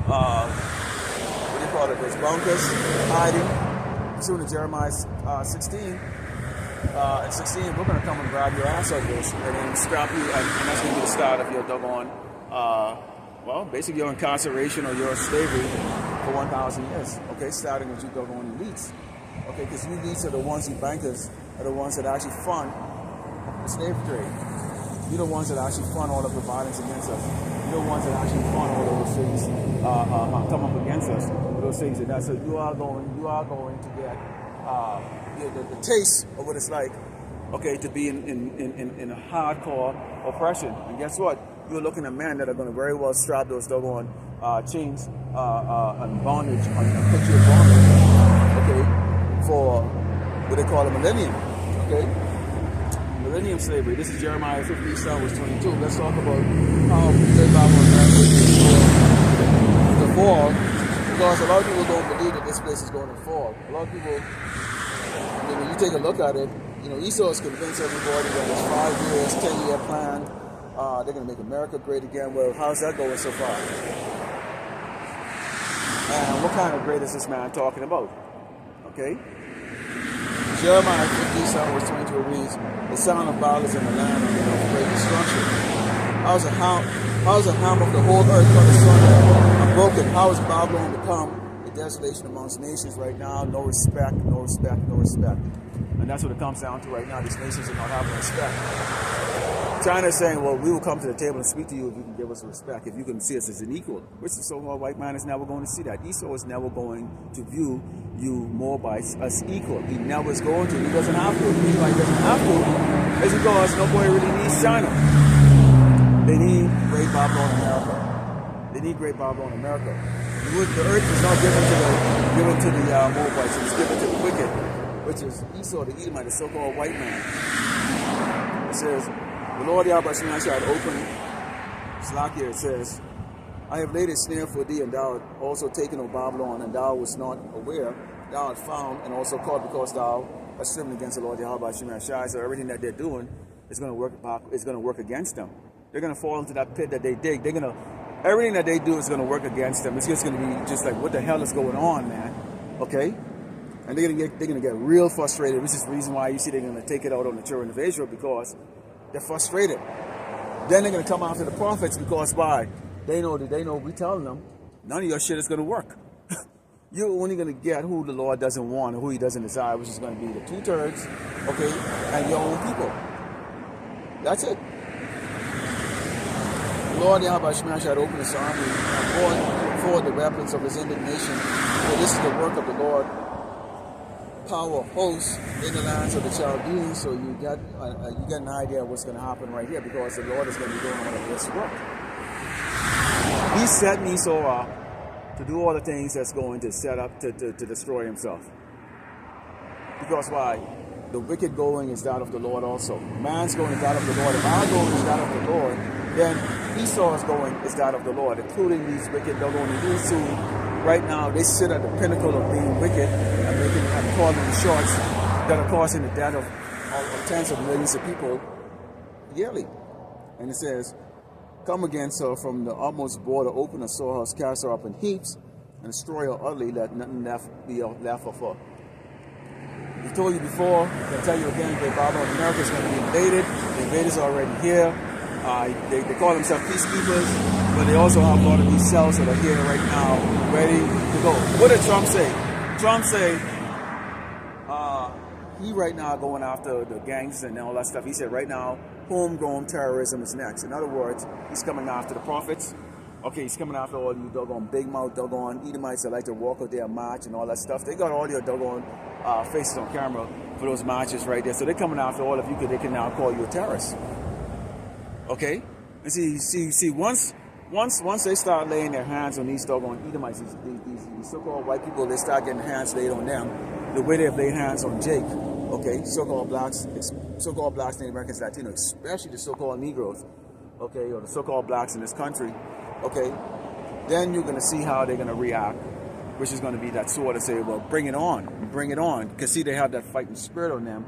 what do you call it, those bunkers, hiding. Soon in Jeremiah 16. At 16, we're going to come and grab your ass out of this and then scrap you, and that's going to be the start of your doggone, well, basically your incarceration or your slavery for 1,000 years, okay, starting with you doggone elites, okay, because you elites are the ones, you bankers, are the ones that actually fund the slave trade. You're the ones that actually fund all of the violence against us. You're the ones that actually fund all of those things, come up against us, those things and that. So you are going to get the taste of what it's like, okay, to be in a hardcore oppression. And guess what? You're looking at men that are going to very well strap those doggone chains and bondage, and put you in bondage, okay, for what they call a millennium, okay? Millennium slavery. This is Jeremiah 15, verse 22. Let's talk about how the Bible to fall, because a lot of people don't believe that this place is going to fall. A lot of people, I mean, when you take a look at it, you know, Esau is convinced everybody that it's 5 years, 10-year plan. They're going to make America great again. Well, how's that going so far? And what kind of great is this man talking about? Okay? Jeremiah 15, verse 22 reads, "The sound of violence in the land of great destruction. How's the hammer of the whole earth cut asunder and broken? How is Babylon become a desolation amongst nations right now? No respect, no respect, no respect." And that's what it comes down to right now. These nations are not having respect. China is saying, well, we will come to the table and speak to you if you can give us respect, if you can see us as an equal. Which the so-called white man is never going to see that. Esau is never going to view you more by us equal. He never is going to. He doesn't have to. The reason why he doesn't have to is because nobody really needs China. They need great Babylon America. They need great Babylon America. The earth is not given to the Moabites. It was given to the wicked, which is Esau, the Edomite, the so-called white man. It says, "The Lord Yahweh Shemashai had opened," Slakia, it says, "I have laid a snare for thee, and thou hast also taken, O Babylon, and thou wast not aware. Thou art found and also caught, because thou hast striven against the Lord Yahweh Shemashai." So everything that they're doing is going to work back. Is going to work against them. They're going to fall into that pit that they dig. Everything that they do is going to work against them. It's just going to be just like, what the hell is going on, man? Okay. And they're gonna get real frustrated. Which is the reason why you see they're gonna take it out on the children of Israel, because they're frustrated. Then they're gonna come after the prophets, because why? They know we telling them none of your shit is gonna work. you're only going to get who the Lord doesn't want or who he doesn't desire, which is going to be the 2/3, okay, and your own people. That's it. The Lord Yahweh Shemash had opened his army and brought forward the weapons of his indignation. For this is the work of the Lord, power of hosts in the lands of the Chaldeans. So you get an idea of what's going to happen right here, because the Lord is going to be doing all of this work. He set Esau up to do all the things that's going to set up to destroy himself. Because why? The wicked going is that of the Lord also. Man's going is that of the Lord. If our going is that of the Lord, then Esau's going is that of the Lord, including these wicked these two. Right now, they sit at the pinnacle of being wicked and calling the shots that are causing the death of tens of millions of people yearly. And it says, come against her from the utmost border, open her storehouse, cast her up in heaps, and destroy her utterly, let nothing be left of her. We told you before, I'll tell you again, Great Babylon, America is going to be invaded. The invaders are already here. They call themselves peacekeepers, but they also have a lot of these cells that are here right now, ready to go. What did Trump say? Trump say he right now going after the gangs and all that stuff. He said right now, homegrown terrorism is next. In other words, he's coming after the prophets. Okay, he's coming after all you doggone big mouth, doggone Edomites that like to walk out there and march and all that stuff. They got all your doggone faces on camera for those marches right there. So they're coming after all of you because they can now call you a terrorist. Okay? And see, once they start laying their hands on these doggone Edomites, these so-called white people, they start getting hands laid on them the way they've laid hands on Jake. Okay? So-called blacks, Native Americans, Latinos, especially the so-called Negroes. Okay? Or the so-called blacks in this country. Okay, then you're going to see how they're going to react, which is going to be that sort of say, well, bring it on, because see, they have that fighting spirit on them,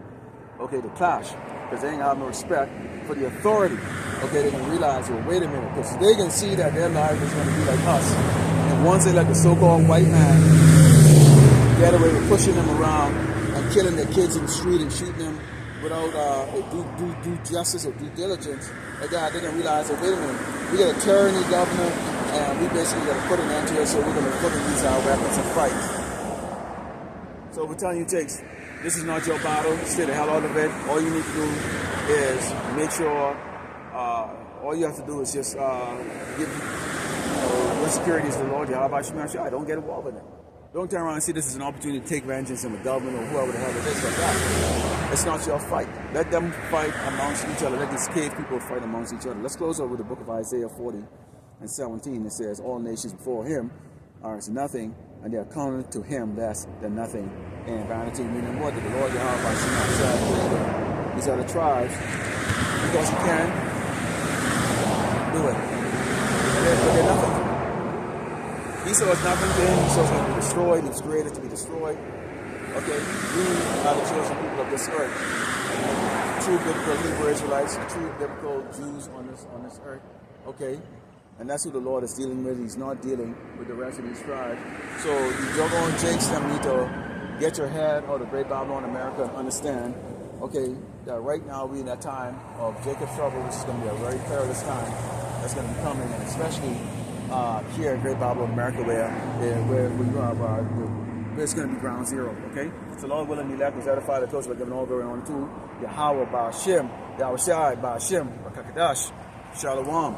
okay, to clash, because they ain't have no respect for the authority. Okay, they're going to realize, well, wait a minute, because they can see that their life is going to be like us, and once they let the so-called white man get away with pushing them around and killing their kids in the street and shooting them without due justice or due diligence, like that, they're going to realize that, wait a minute, we got a tyranny governor, and we basically got to put an end to it, so we're going to put in these weapons and fight. So we're telling you, Jakes, this is not your battle. Stay the hell out of it. All you need to do is make sure, all you have to do is just give your security is the Lord, Yahweh Shemashai. Don't get involved with it. Don't turn around and see this as an opportunity to take vengeance on the government or whoever the hell it is like that. It's not your fight. Let them fight amongst each other. Let these cave people fight amongst each other. Let's close over with the book of Isaiah 40:17. It says, all nations before him are as nothing, and they are counted to him less than nothing and vanity. Meaning what? That the Lord Yahweh Shemashai, these are the tribes, because he can do it. But they're nothing. Esau is nothing to him. Esau is going to be destroyed. He was created to be destroyed. Okay, we are the chosen people of this earth. True biblical Hebrew Israelites, true biblical Jews on this earth. Okay, and that's who the Lord is dealing with. He's not dealing with the rest of these tribes. So you doggone Jakes, them need to get your head out of Great Babylon, America, and understand, okay, that right now we're in that time of Jacob's trouble, which is going to be a very perilous time that's going to be coming, and especially here in Great Babylon, America, where you have, it's going to be ground zero, okay? So Lord willing, we lack was edified, close by giving all glory on to Yahweh, Ba'ashem, Yahweh Shai, Ba'ashem, Rakakadash, Shalom.